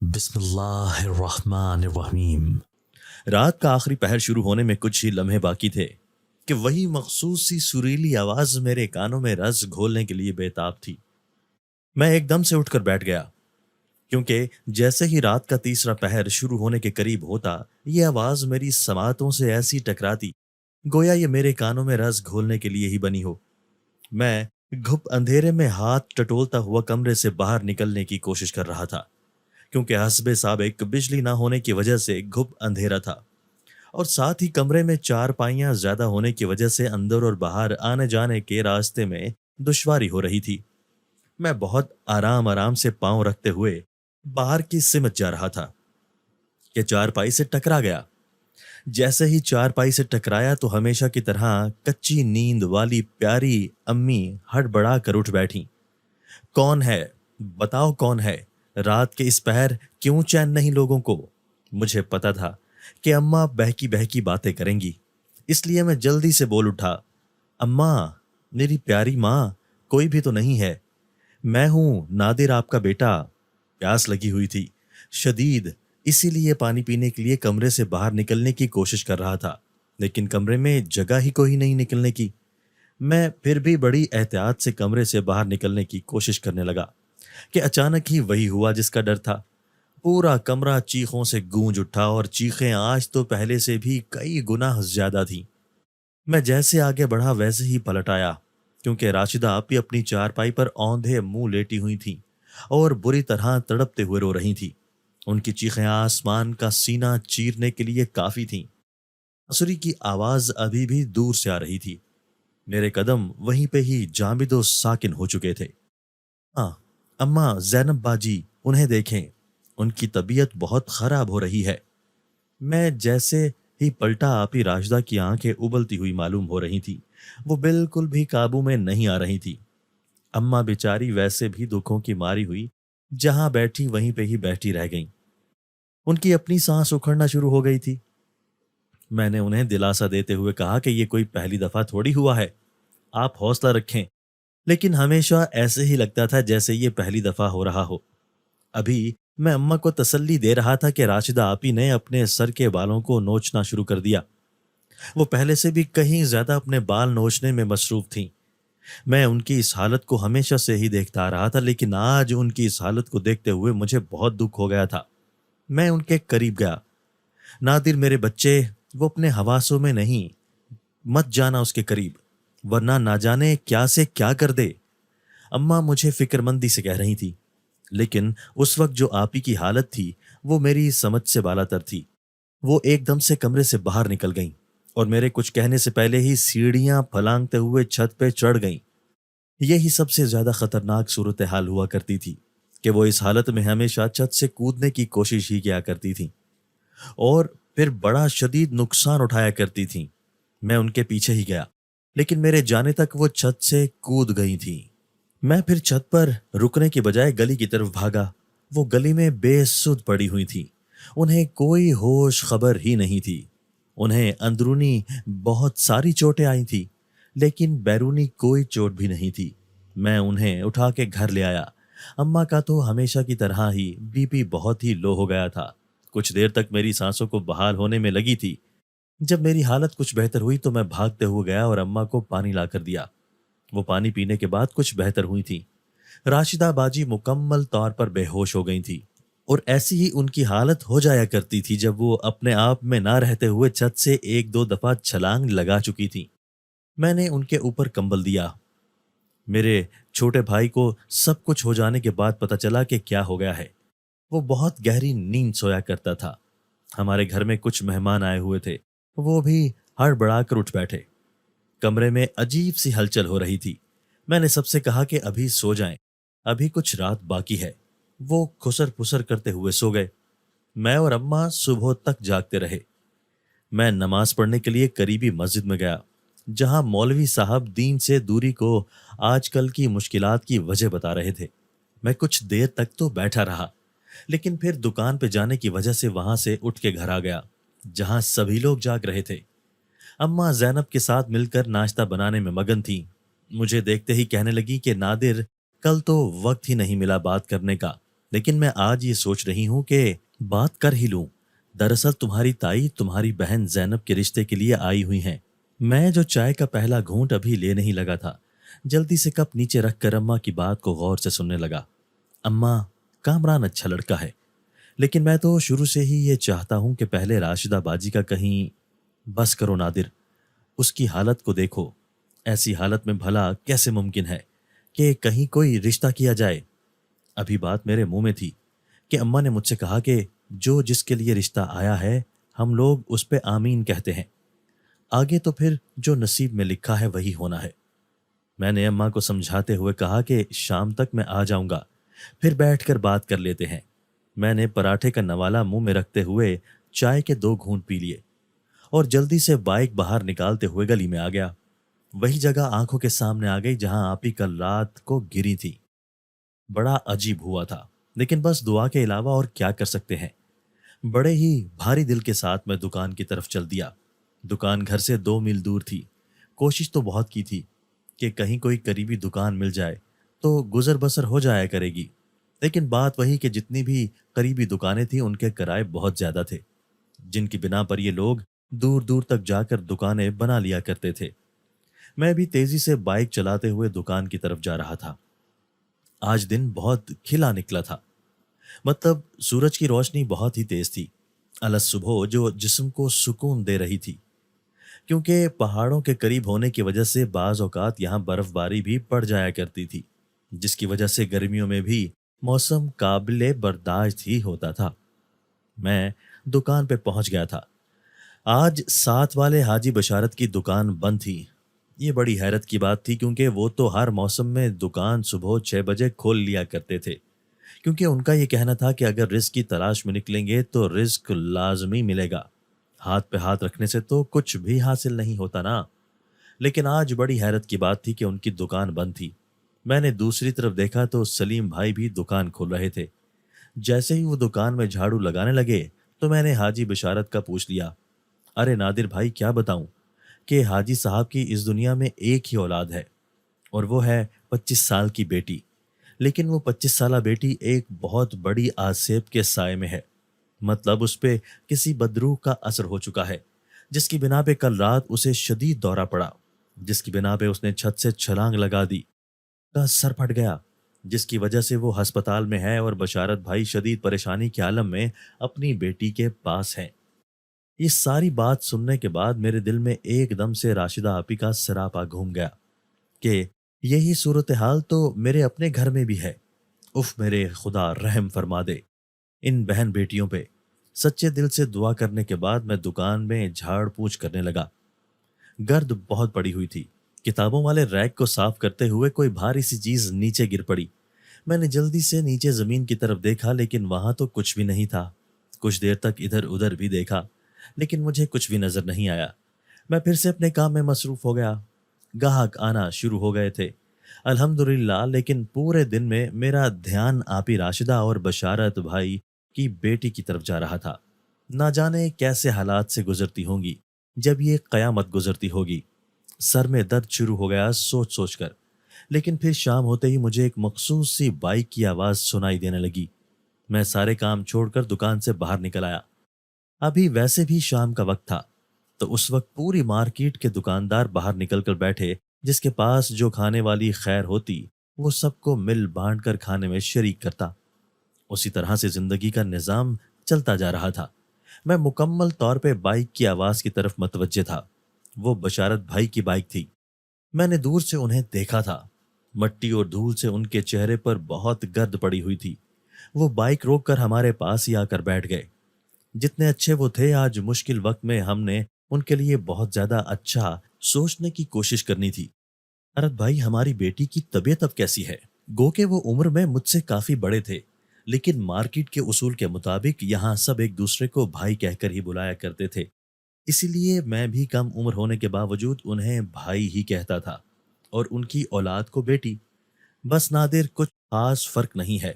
بسم اللہ الرحمن الرحیم۔ رات کا آخری پہر شروع ہونے میں کچھ ہی لمحے باقی تھے کہ وہی مخصوص سی سریلی آواز میرے کانوں میں رس گھولنے کے لیے بےتاب تھی۔ میں ایک دم سے اٹھ کر بیٹھ گیا کیونکہ جیسے ہی رات کا تیسرا پہر شروع ہونے کے قریب ہوتا یہ آواز میری سماعتوں سے ایسی ٹکراتی گویا یہ میرے کانوں میں رس گھولنے کے لیے ہی بنی ہو۔ میں گھپ اندھیرے میں ہاتھ ٹٹولتا ہوا کمرے سے باہر نکلنے کی کوشش کر رہا تھا کیونکہ حسب سابق بجلی نہ ہونے کی وجہ سے گھپ اندھیرا تھا اور ساتھ ہی کمرے میں چار پائیاں زیادہ ہونے کی وجہ سے اندر اور باہر آنے جانے کے راستے میں دشواری ہو رہی تھی۔ میں بہت آرام سے پاؤں رکھتے ہوئے باہر کی سمت جا رہا تھا کہ چارپائی سے ٹکرا گیا۔ جیسے ہی چارپائی سے ٹکرایا تو ہمیشہ کی طرح کچی نیند والی پیاری امی ہڑبڑا کر اٹھ بیٹھی۔ کون ہے؟ بتاؤ کون ہے؟ رات کے اس پہر کیوں چین نہیں لوگوں کو؟ مجھے پتا تھا کہ اماں بہکی بہکی باتیں کریں گی، اس لیے میں جلدی سے بول اٹھا، اماں، میری پیاری ماں، کوئی بھی تو نہیں ہے؟ میں ہوں نادر، آپ کا بیٹا۔ پیاس لگی ہوئی تھی شدید، اسی لیے پانی پینے کے لیے کمرے سے باہر نکلنے کی کوشش کر رہا تھا، لیکن کمرے میں جگہ ہی کوئی نہیں نکلنے کی۔ میں پھر بھی بڑی احتیاط سے کمرے سے باہر نکلنے کی کوشش کرنے لگا کہ اچانک ہی وہی ہوا جس کا ڈر تھا۔ پورا کمرہ چیخوں سے گونج اٹھا اور چیخیں آج تو پہلے سے بھی کئی گنا زیادہ تھیں۔ میں جیسے آگے بڑھا ویسے ہی پلٹ آیا کیونکہ راشدہ آپی اپنی چارپائی پر اوندھے منہ لیٹی ہوئی تھیں اور بری طرح تڑپتے ہوئے رو رہی تھیں۔ ان کی چیخیں آسمان کا سینہ چیرنے کے لیے کافی تھیں۔ بانسری کی آواز ابھی بھی دور سے آ رہی تھی۔ میرے قدم وہیں پہ ہی جامد و ساکن ہو چکے تھے۔ ہاں، اماں، زینب باجی، انہیں دیکھیں، ان کی طبیعت بہت خراب ہو رہی ہے۔ میں جیسے ہی پلٹا آپی راشدہ کی آنکھیں ابلتی ہوئی معلوم ہو رہی تھی، وہ بالکل بھی قابو میں نہیں آ رہی تھی۔ اماں بیچاری ویسے بھی دکھوں کی ماری ہوئی جہاں بیٹھی وہیں پہ ہی بیٹھی رہ گئیں۔ ان کی اپنی سانس اکھڑنا شروع ہو گئی تھی۔ میں نے انہیں دلاسا دیتے ہوئے کہا کہ یہ کوئی پہلی دفعہ تھوڑی ہوا ہے، آپ حوصلہ رکھیں، لیکن ہمیشہ ایسے ہی لگتا تھا جیسے یہ پہلی دفعہ ہو رہا ہو۔ ابھی میں اماں کو تسلی دے رہا تھا کہ راشدہ آپی نے اپنے سر کے بالوں کو نوچنا شروع کر دیا۔ وہ پہلے سے بھی کہیں زیادہ اپنے بال نوچنے میں مصروف تھیں۔ میں ان کی اس حالت کو ہمیشہ سے ہی دیکھتا آ رہا تھا، لیکن آج ان کی اس حالت کو دیکھتے ہوئے مجھے بہت دکھ ہو گیا تھا۔ میں ان کے قریب گیا۔ نادر میرے بچے، وہ اپنے حواسوں میں نہیں، مت جانا اس کے قریب، ورنہ نہ جانے کیا سے کیا کر دے، اماں مجھے فکر مندی سے کہہ رہی تھی۔ لیکن اس وقت جو آپی کی حالت تھی وہ میری سمجھ سے بالاتر تھی۔ وہ ایک دم سے کمرے سے باہر نکل گئیں اور میرے کچھ کہنے سے پہلے ہی سیڑھیاں پھلانگتے ہوئے چھت پہ چڑھ گئیں۔ یہی سب سے زیادہ خطرناک صورتحال ہوا کرتی تھی کہ وہ اس حالت میں ہمیشہ چھت سے کودنے کی کوشش ہی کیا کرتی تھیں اور پھر بڑا شدید نقصان اٹھایا کرتی تھیں۔ میں ان کے پیچھے ہی گیا، لیکن میرے جانے تک وہ چھت سے کود گئی تھیں۔ میں پھر چھت پر رکنے کی بجائے گلی کی طرف بھاگا۔ وہ گلی میں بے سدھ پڑی ہوئی تھی، انہیں کوئی ہوش خبر ہی نہیں تھی۔ انہیں اندرونی بہت ساری چوٹیں آئی تھی لیکن بیرونی کوئی چوٹ بھی نہیں تھی۔ میں انہیں اٹھا کے گھر لے آیا۔ اماں کا تو ہمیشہ کی طرح ہی بی پی بہت ہی لو ہو گیا تھا۔ کچھ دیر تک میری سانسوں کو بحال ہونے میں لگی تھی۔ جب میری حالت کچھ بہتر ہوئی تو میں بھاگتے ہوئے گیا اور اماں کو پانی لا کر دیا۔ وہ پانی پینے کے بعد کچھ بہتر ہوئی تھی۔ راشدہ باجی مکمل طور پر بے ہوش ہو گئی تھی اور ایسی ہی ان کی حالت ہو جایا کرتی تھی جب وہ اپنے آپ میں نہ رہتے ہوئے چھت سے ایک دو دفعہ چھلانگ لگا چکی تھی۔ میں نے ان کے اوپر کمبل دیا۔ میرے چھوٹے بھائی کو سب کچھ ہو جانے کے بعد پتہ چلا کہ کیا ہو گیا ہے۔ وہ بہت گہری نیند سویا کرتا تھا۔ ہمارے گھر میں کچھ مہمان آئے ہوئے تھے، وہ بھی ہڑبڑا کر اٹھ بیٹھے۔ کمرے میں عجیب سی ہلچل ہو رہی تھی۔ میں نے سب سے کہا کہ ابھی سو جائیں، ابھی کچھ رات باقی ہے۔ وہ خسر پسر کرتے ہوئے سو گئے۔ میں اور اماں صبح تک جاگتے رہے۔ میں نماز پڑھنے کے لیے قریبی مسجد میں گیا جہاں مولوی صاحب دین سے دوری کو آج کل کی مشکلات کی وجہ بتا رہے تھے۔ میں کچھ دیر تک تو بیٹھا رہا، لیکن پھر دکان پہ جانے کی وجہ سے وہاں سے اٹھ کے گھر آ گیا جہاں سبھی لوگ جاگ رہے تھے۔ اماں زینب کے ساتھ مل کر ناشتہ بنانے میں مگن تھی۔ مجھے دیکھتے ہی کہنے لگی کہ نادر، کل تو وقت ہی نہیں ملا بات کرنے کا، لیکن میں آج یہ سوچ رہی ہوں کہ بات کر ہی لوں۔ دراصل تمہاری تائی تمہاری بہن زینب کے رشتے کے لیے آئی ہوئی ہیں۔ میں جو چائے کا پہلا گھونٹ ابھی لینے ہی لگا تھا، جلدی سے کپ نیچے رکھ کر اماں کی بات کو غور سے سننے لگا۔ اماں، کامران اچھا لڑکا ہے، لیکن میں تو شروع سے ہی یہ چاہتا ہوں کہ پہلے راشدہ باجی کا کہیں… بس کرو نادر، اس کی حالت کو دیکھو۔ ایسی حالت میں بھلا کیسے ممکن ہے کہ کہیں کوئی رشتہ کیا جائے؟ ابھی بات میرے منہ میں تھی کہ اماں نے مجھ سے کہا کہ جو جس کے لیے رشتہ آیا ہے ہم لوگ اس پہ آمین کہتے ہیں، آگے تو پھر جو نصیب میں لکھا ہے وہی ہونا ہے۔ میں نے اماں کو سمجھاتے ہوئے کہا کہ شام تک میں آ جاؤں گا، پھر بیٹھ کر بات کر لیتے ہیں۔ میں نے پراٹھے کا نوالا منہ میں رکھتے ہوئے چائے کے 2 گھونٹ پی لیے اور جلدی سے بائک باہر نکالتے ہوئے گلی میں آ گیا۔ وہی جگہ آنکھوں کے سامنے آ گئی جہاں آپی کل رات کو گری تھی۔ بڑا عجیب ہوا تھا، لیکن بس دعا کے علاوہ اور کیا کر سکتے ہیں۔ بڑے ہی بھاری دل کے ساتھ میں دکان کی طرف چل دیا۔ دکان گھر سے 2 میل دور تھی۔ کوشش تو بہت کی تھی کہ کہیں کوئی قریبی دکان مل جائے تو گزر بسر ہو جایا کرے گی، لیکن بات وہی کہ جتنی بھی قریبی دکانیں تھیں ان کے کرائے بہت زیادہ تھے، جن کی بنا پر یہ لوگ دور دور تک جا کر دکانیں بنا لیا کرتے تھے۔ میں بھی تیزی سے بائک چلاتے ہوئے دکان کی طرف جا رہا تھا۔ آج دن بہت کھلا نکلا تھا، مطلب سورج کی روشنی بہت ہی تیز تھی، الگ صبح جو جسم کو سکون دے رہی تھی، کیونکہ پہاڑوں کے قریب ہونے کی وجہ سے بعض اوقات یہاں برف باری بھی پڑ جایا کرتی تھی، جس کی وجہ سے گرمیوں میں بھی موسم قابل برداشت ہی ہوتا تھا۔ میں دکان پہ پہنچ گیا تھا۔ آج ساتھ والے حاجی بشارت کی دکان بند تھی۔ یہ بڑی حیرت کی بات تھی کیونکہ وہ تو ہر موسم میں دکان صبح 6 بجے کھول لیا کرتے تھے، کیونکہ ان کا یہ کہنا تھا کہ اگر رزق کی تلاش میں نکلیں گے تو رزق لازمی ملے گا، ہاتھ پہ ہاتھ رکھنے سے تو کچھ بھی حاصل نہیں ہوتا نا۔ لیکن آج بڑی حیرت کی بات تھی کہ ان کی دکان بند تھی۔ میں نے دوسری طرف دیکھا تو سلیم بھائی بھی دکان کھول رہے تھے۔ جیسے ہی وہ دکان میں جھاڑو لگانے لگے تو میں نے حاجی بشارت کا پوچھ لیا، ارے نادر بھائی، کیا بتاؤں کہ حاجی صاحب کی اس دنیا میں ایک ہی اولاد ہے، اور وہ ہے 25 سال کی بیٹی، لیکن وہ 25 سالہ بیٹی ایک بہت بڑی آسیب کے سائے میں ہے، مطلب اس پہ کسی بدروح کا اثر ہو چکا ہے، جس کی بنا پہ کل رات اسے شدید دورہ پڑا، جس کی بنا پہ اس نے چھت سے چھلانگ لگا دی، کا سر پھٹ گیا، جس کی وجہ سے وہ ہسپتال میں ہے، اور بشارت بھائی شدید پریشانی کے عالم میں اپنی بیٹی کے پاس ہیں۔ یہ ساری بات سننے کے بعد میرے دل میں ایک دم سے راشدہ آپی کا سراپا گھوم گیا کہ یہی صورتحال تو میرے اپنے گھر میں بھی ہے۔ اف میرے خدا، رحم فرما دے ان بہن بیٹیوں پہ۔ سچے دل سے دعا کرنے کے بعد میں دکان میں جھاڑ پوچھ کرنے لگا۔ گرد بہت پڑی ہوئی تھی۔ کتابوں والے ریک کو صاف کرتے ہوئے کوئی بھاری سی چیز نیچے گر پڑی۔ میں نے جلدی سے نیچے زمین کی طرف دیکھا، لیکن وہاں تو کچھ بھی نہیں تھا۔ کچھ دیر تک ادھر ادھر بھی دیکھا، لیکن مجھے کچھ بھی نظر نہیں آیا۔ میں پھر سے اپنے کام میں مصروف ہو گیا۔ گاہک آنا شروع ہو گئے تھے الحمدللہ، لیکن پورے دن میں میرا دھیان آپی راشدہ اور بشارت بھائی کی بیٹی کی طرف جا رہا تھا۔ نہ جانے کیسے حالات سے گزرتی ہوں گی جب یہ قیامت گزرتی ہوگی۔ سر میں درد شروع ہو گیا سوچ سوچ کر، لیکن پھر شام ہوتے ہی مجھے ایک مخصوص سی بائک کی آواز سنائی دینے لگی۔ میں سارے کام چھوڑ کر دکان سے باہر نکل آیا۔ ابھی ویسے بھی شام کا وقت تھا، تو اس وقت پوری مارکیٹ کے دکاندار باہر نکل کر بیٹھے، جس کے پاس جو کھانے والی خیر ہوتی وہ سب کو مل بانٹ کر کھانے میں شریک کرتا۔ اسی طرح سے زندگی کا نظام چلتا جا رہا تھا۔ میں مکمل طور پہ بائک کی آواز کی طرف متوجہ تھا۔ وہ بشارت بھائی کی بائک تھی۔ میں نے دور سے انہیں دیکھا تھا۔ مٹی اور دھول سے ان کے چہرے پر بہت گرد پڑی ہوئی تھی۔ وہ بائک روک کر ہمارے پاس ہی آ کر بیٹھ گئے۔ جتنے اچھے وہ تھے، آج مشکل وقت میں ہم نے ان کے لیے بہت زیادہ اچھا سوچنے کی کوشش کرنی تھی۔ بھارت بھائی، ہماری بیٹی کی طبیعت اب کیسی ہے؟ گو کہ وہ عمر میں مجھ سے کافی بڑے تھے، لیکن مارکیٹ کے اصول کے مطابق یہاں سب ایک دوسرے کو بھائی کہہ کر ہی بلایا کرتے تھے، اسی لیے میں بھی کم عمر ہونے کے باوجود انہیں بھائی ہی کہتا تھا، اور ان کی اولاد کو بیٹی۔ بس نادر، کچھ خاص فرق نہیں ہے۔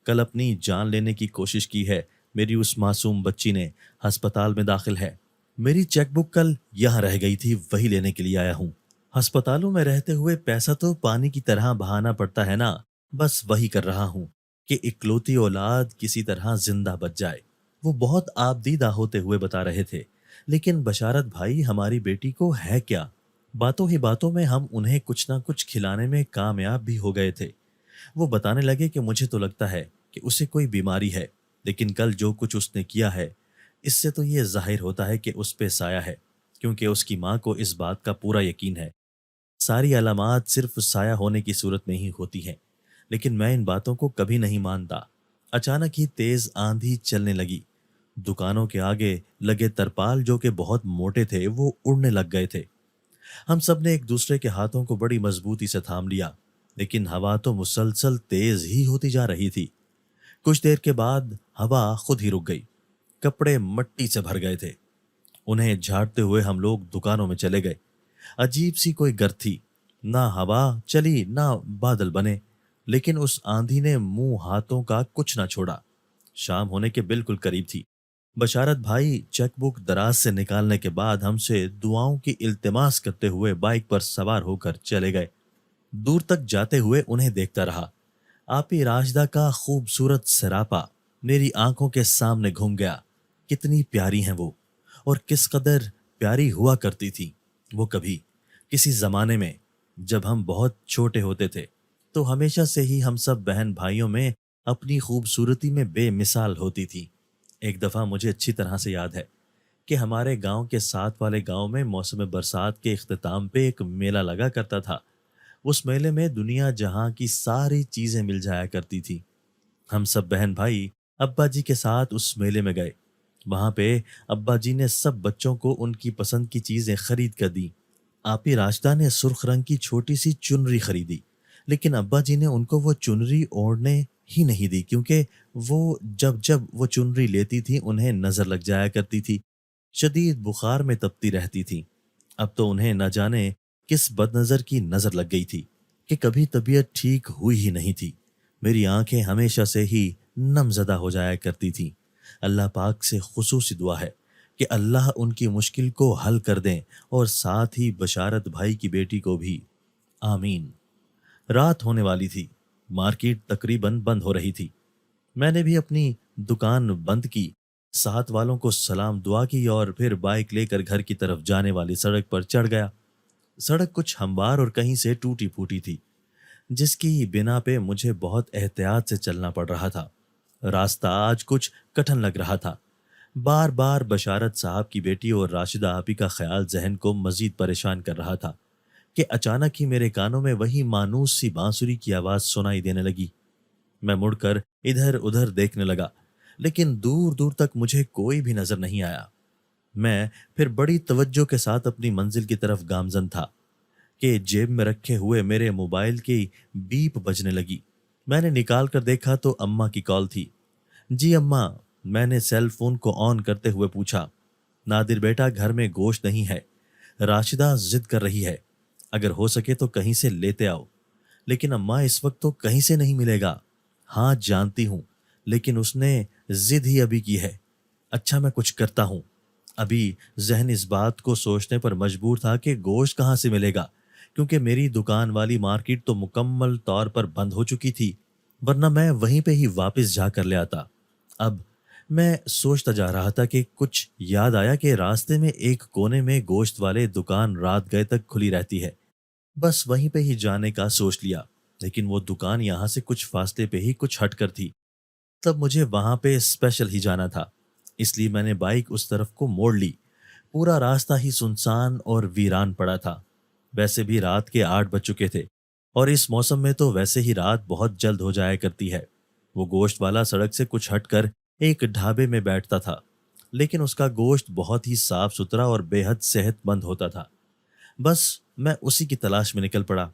کل اپنی جان لینے کی کوشش کی ہے میری اس معصوم بچی نے، ہسپتال میں داخل ہے۔ میری چیک بک کل یہاں رہ گئی تھی، وہی لینے کے لیے آیا ہوں۔ ہسپتالوں میں رہتے ہوئے پیسہ تو پانی کی طرح بہانا پڑتا ہے نا، بس وہی کر رہا ہوں۔ کہ اکلوتی اولاد کسی طرح زندہ بچ جائے۔ وہ بہت آبدیدہ ہوتے ہوئے بتا رہے تھے، لیکن بشارت بھائی ہماری بیٹی کو ہے کیا؟ باتوں ہی باتوں میں ہم انہیں کچھ نہ کچھ کھلانے میں کامیاب بھی ہو گئے تھے۔ وہ بتانے لگے کہ مجھے تو لگتا ہے کہ اسے کوئی بیماری ہے، لیکن کل جو کچھ اس نے کیا ہے اس سے تو یہ ظاہر ہوتا ہے کہ اس پہ سایہ ہے، کیونکہ اس کی ماں کو اس بات کا پورا یقین ہے۔ ساری علامات صرف سایہ ہونے کی صورت میں ہی ہوتی ہیں، لیکن میں ان باتوں کو کبھی نہیں مانتا۔ اچانک ہی تیز آندھی چلنے لگی۔ دکانوں کے آگے لگے ترپال جو کہ بہت موٹے تھے وہ اڑنے لگ گئے تھے۔ ہم سب نے ایک دوسرے کے ہاتھوں کو بڑی مضبوطی سے تھام لیا، لیکن ہوا تو مسلسل تیز ہی ہوتی جا رہی تھی۔ کچھ دیر کے بعد ہوا خود ہی رک گئی۔ کپڑے مٹی سے بھر گئے تھے۔ انہیں جھاڑتے ہوئے ہم لوگ دکانوں میں چلے گئے۔ عجیب سی کوئی گرد تھی، نہ ہوا چلی نہ بادل بنے، لیکن اس آندھی نے منہ ہاتھوں کا کچھ نہ چھوڑا۔ شام ہونے کے بالکل قریب تھی۔ بشارت بھائی چیک بک دراز سے نکالنے کے بعد ہم سے دعاؤں کی التماس کرتے ہوئے بائک پر سوار ہو کر چلے گئے۔ دور تک جاتے ہوئے انہیں دیکھتا رہا۔ آپی راشدہ کا خوبصورت سراپا میری آنکھوں کے سامنے گھوم گیا۔ کتنی پیاری ہیں وہ، اور کس قدر پیاری ہوا کرتی تھی وہ کبھی کسی زمانے میں جب ہم بہت چھوٹے ہوتے تھے، تو ہمیشہ سے ہی ہم سب بہن بھائیوں میں اپنی خوبصورتی میں بے مثال ہوتی تھی۔ ایک دفعہ مجھے اچھی طرح سے یاد ہے کہ ہمارے گاؤں کے ساتھ والے گاؤں میں موسم برسات کے اختتام پہ ایک میلہ لگا کرتا تھا۔ اس میلے میں دنیا جہاں کی ساری چیزیں مل جایا کرتی تھی۔ ہم سب بہن بھائی ابا جی کے ساتھ اس میلے میں گئے۔ وہاں پہ ابا جی نے سب بچوں کو ان کی پسند کی چیزیں خرید کر دیں۔ آپی راشدہ نے سرخ رنگ کی چھوٹی سی چنری خریدی، لیکن ابا جی نے ان کو وہ چنری اوڑھنے ہی نہیں دی، کیونکہ وہ جب وہ چنری لیتی تھی انہیں نظر لگ جایا کرتی تھی، شدید بخار میں تپتی رہتی تھی۔ اب تو انہیں نہ جانے کس بد نظر کی نظر لگ گئی تھی کہ کبھی طبیعت ٹھیک ہوئی ہی نہیں تھی۔ میری آنکھیں ہمیشہ سے ہی نم زدہ ہو جایا کرتی تھیں۔ اللہ پاک سے خصوصی دعا ہے کہ اللہ ان کی مشکل کو حل کر دیں، اور ساتھ ہی بشارت بھائی کی بیٹی کو بھی، آمین۔ رات ہونے والی تھی۔ مارکیٹ تقریباً بند ہو رہی تھی۔ میں نے بھی اپنی دکان بند کی، ساتھ والوں کو سلام دعا کی اور پھر بائک لے کر گھر کی طرف جانے والی سڑک پر چڑھ گیا۔ سڑک کچھ ہموار اور کہیں سے ٹوٹی پھوٹی تھی، جس کی بنا پہ مجھے بہت احتیاط سے چلنا پڑ رہا تھا۔ راستہ آج کچھ کٹھن لگ رہا تھا۔ بار بار بشارت صاحب کی بیٹی اور راشدہ آپی کا خیال ذہن کو مزید پریشان کر رہا تھا کہ اچانک ہی میرے کانوں میں وہی مانوس سی بانسری کی آواز سنائی دینے لگی۔ میں مڑ کر ادھر ادھر دیکھنے لگا، لیکن دور دور تک مجھے کوئی بھی نظر نہیں آیا۔ میں پھر بڑی توجہ کے ساتھ اپنی منزل کی طرف گامزن تھا کہ جیب میں رکھے ہوئے میرے موبائل کی بیپ بجنے لگی۔ میں نے نکال کر دیکھا تو اماں کی کال تھی۔ جی اماں، میں نے سیل فون کو آن کرتے ہوئے پوچھا۔ نادر بیٹا، گھر میں گوشت نہیں ہے، راشدہ ضد کر رہی ہے، اگر ہو سکے تو کہیں سے لیتے آؤ۔ لیکن اماں اس وقت تو کہیں سے نہیں ملے گا۔ ہاں جانتی ہوں، لیکن اس نے ضد ہی ابھی کی ہے۔ اچھا میں کچھ کرتا ہوں۔ ابھی ذہن اس بات کو سوچنے پر مجبور تھا کہ گوشت کہاں سے ملے گا، کیونکہ میری دکان والی مارکیٹ تو مکمل طور پر بند ہو چکی تھی، ورنہ میں وہیں پہ ہی واپس جا کر لے آتا۔ اب میں سوچتا جا رہا تھا کہ کچھ یاد آیا کہ راستے میں ایک کونے میں گوشت والے دکان رات گئے تک کھلی رہتی ہے، بس وہیں پہ ہی جانے کا سوچ لیا۔ لیکن وہ دکان یہاں سے کچھ فاصلے پہ ہی کچھ ہٹ کر تھی، تب مجھے وہاں پہ اسپیشل ہی جانا تھا، اس لیے میں نے بائک اس طرف کو موڑ لی۔ پورا راستہ ہی سنسان اور ویران پڑا تھا۔ ویسے بھی رات کے 8 بج چکے تھے، اور اس موسم میں تو ویسے ہی رات بہت جلد ہو جایا کرتی ہے۔ وہ گوشت والا سڑک سے کچھ ہٹ کر ایک ڈھابے میں بیٹھتا تھا، لیکن اس کا گوشت بہت ہی صاف ستھرا اور بے حد صحت مند ہوتا تھا۔ بس میں اسی کی تلاش میں نکل پڑا۔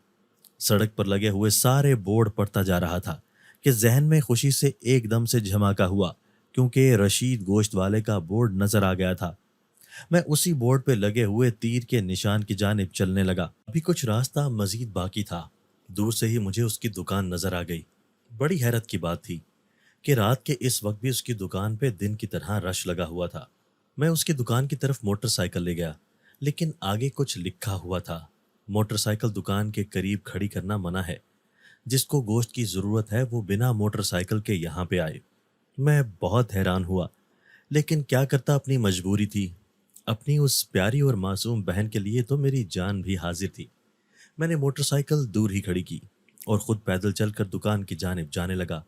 سڑک پر لگے ہوئے سارے بورڈ پڑھتا جا رہا تھا کہ ذہن میں خوشی سے ایک دم سے جھماکا ہوا، کیونکہ رشید گوشت والے کا بورڈ نظر آ گیا تھا۔ میں اسی بورڈ پہ لگے ہوئے تیر کے نشان کی جانب چلنے لگا۔ ابھی کچھ راستہ مزید باقی تھا، دور سے ہی مجھے اس کی دکان نظر آ گئی۔ بڑی حیرت کی بات تھی کہ رات کے اس وقت بھی اس کی دکان پہ دن کی طرح رش لگا ہوا تھا۔ میں اس کی دکان کی طرف موٹر سائیکل لے گیا، لیکن آگے کچھ لکھا ہوا تھا، موٹر سائیکل دکان کے قریب کھڑی کرنا منع ہے۔ جس کو گوشت کی ضرورت ہے وہ بنا موٹر سائیکل کے یہاں پہ آئے۔ میں بہت حیران ہوا، لیکن کیا کرتا، اپنی مجبوری تھی۔ اپنی اس پیاری اور معصوم بہن کے لیے تو میری جان بھی حاضر تھی۔ میں نے موٹر سائیکل دور ہی کھڑی کی اور خود پیدل چل کر دکان کی جانب جانے لگا۔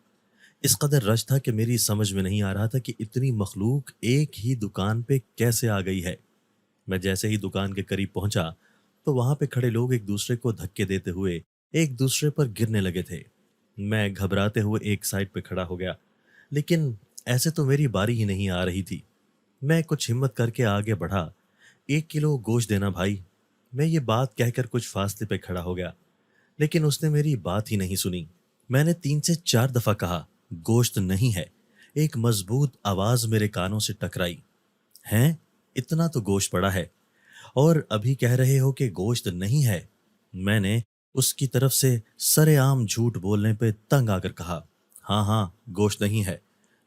اس قدر رش تھا کہ میری سمجھ میں نہیں آ رہا تھا کہ اتنی مخلوق ایک ہی دکان پہ کیسے آ گئی ہے۔ میں جیسے ہی دکان کے قریب پہنچا تو وہاں پہ کھڑے لوگ ایک دوسرے کو دھکے دیتے ہوئے ایک دوسرے پر گرنے لگے تھے۔ میں گھبراتے ہوئے ایک سائڈ پہ کھڑا ہو گیا، لیکن ایسے تو میری باری ہی نہیں آ رہی تھی۔ میں کچھ ہمت کر کے آگے بڑھا۔ 1 کلو گوشت دینا بھائی۔ میں یہ بات کہہ کر کچھ فاصلے پہ کھڑا ہو گیا، لیکن اس نے میری بات ہی نہیں سنی۔ میں نے 3 سے 4 دفعہ کہا گوشت نہیں ہے۔ ایک مضبوط آواز میرے کانوں سے ٹکرائی، ہیں؟ اتنا تو گوشت پڑا ہے اور ابھی کہہ رہے ہو کہ گوشت نہیں ہے؟ میں نے اس کی طرف سے سرے عام جھوٹ بولنے پہ تنگ آ کر کہا، ہاں ہاں گوشت نہیں ہے۔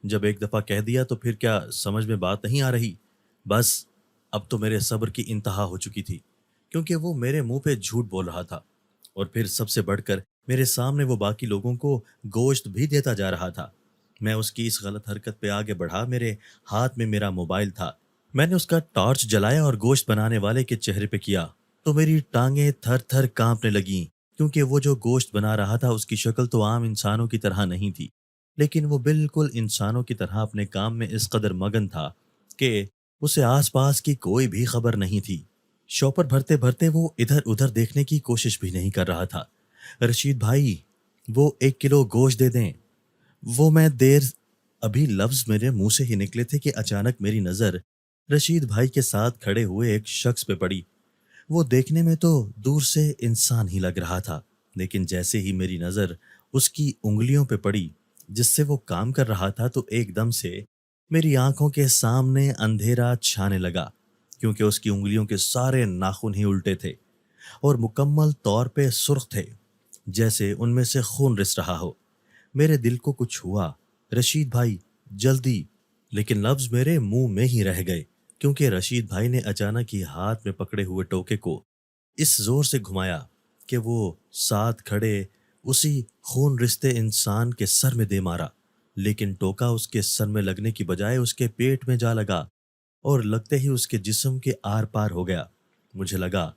جب ایک دفعہ کہہ دیا تو پھر کیا سمجھ میں بات نہیں آ رہی؟ بس اب تو میرے صبر کی انتہا ہو چکی تھی، کیونکہ وہ میرے منہ پہ جھوٹ بول رہا تھا اور پھر سب سے بڑھ کر میرے سامنے وہ باقی لوگوں کو گوشت بھی دیتا جا رہا تھا۔ میں اس کی اس غلط حرکت پہ آگے بڑھا۔ میرے ہاتھ میں میرا موبائل تھا۔ میں نے اس کا ٹارچ جلایا اور گوشت بنانے والے کے چہرے پہ کیا تو میری ٹانگیں تھر تھر کانپنے لگیں، کیونکہ وہ جو گوشت بنا رہا تھا اس کی شکل تو عام انسانوں کی طرح نہیں تھی، لیکن وہ بالکل انسانوں کی طرح اپنے کام میں اس قدر مگن تھا کہ اسے آس پاس کی کوئی بھی خبر نہیں تھی۔ شاپر بھرتے بھرتے وہ ادھر ادھر دیکھنے کی کوشش بھی نہیں کر رہا تھا۔ رشید بھائی، وہ 1 کلو گوشت دے دیں۔ وہ میں دیر ابھی لفظ میرے منہ سے ہی نکلے تھے کہ اچانک میری نظر رشید بھائی کے ساتھ کھڑے ہوئے ایک شخص پہ پڑی۔ وہ دیکھنے میں تو دور سے انسان ہی لگ رہا تھا، لیکن جیسے ہی میری نظر اس کی انگلیوں پہ پڑی جس سے وہ کام کر رہا تھا تو ایک دم سے میری آنکھوں کے سامنے اندھیرا چھانے لگا، کیونکہ اس کی انگلیوں کے سارے ناخن ہی الٹے تھے اور مکمل طور پہ سرخ تھے، جیسے ان میں سے خون رس رہا ہو۔ میرے دل کو کچھ ہوا، رشید بھائی جلدی، لیکن لفظ میرے منہ میں ہی رہ گئے، کیونکہ رشید بھائی نے اچانک ہی ہاتھ میں پکڑے ہوئے ٹوکے کو اس زور سے گھمایا کہ وہ ساتھ کھڑے اسی خون رشتے انسان کے سر میں دے مارا، لیکن ٹوکا اس کے سر میں لگنے کی بجائے اس کے پیٹ میں جا لگا اور لگتے ہی اس کے جسم کے آر پار ہو گیا۔ مجھے لگا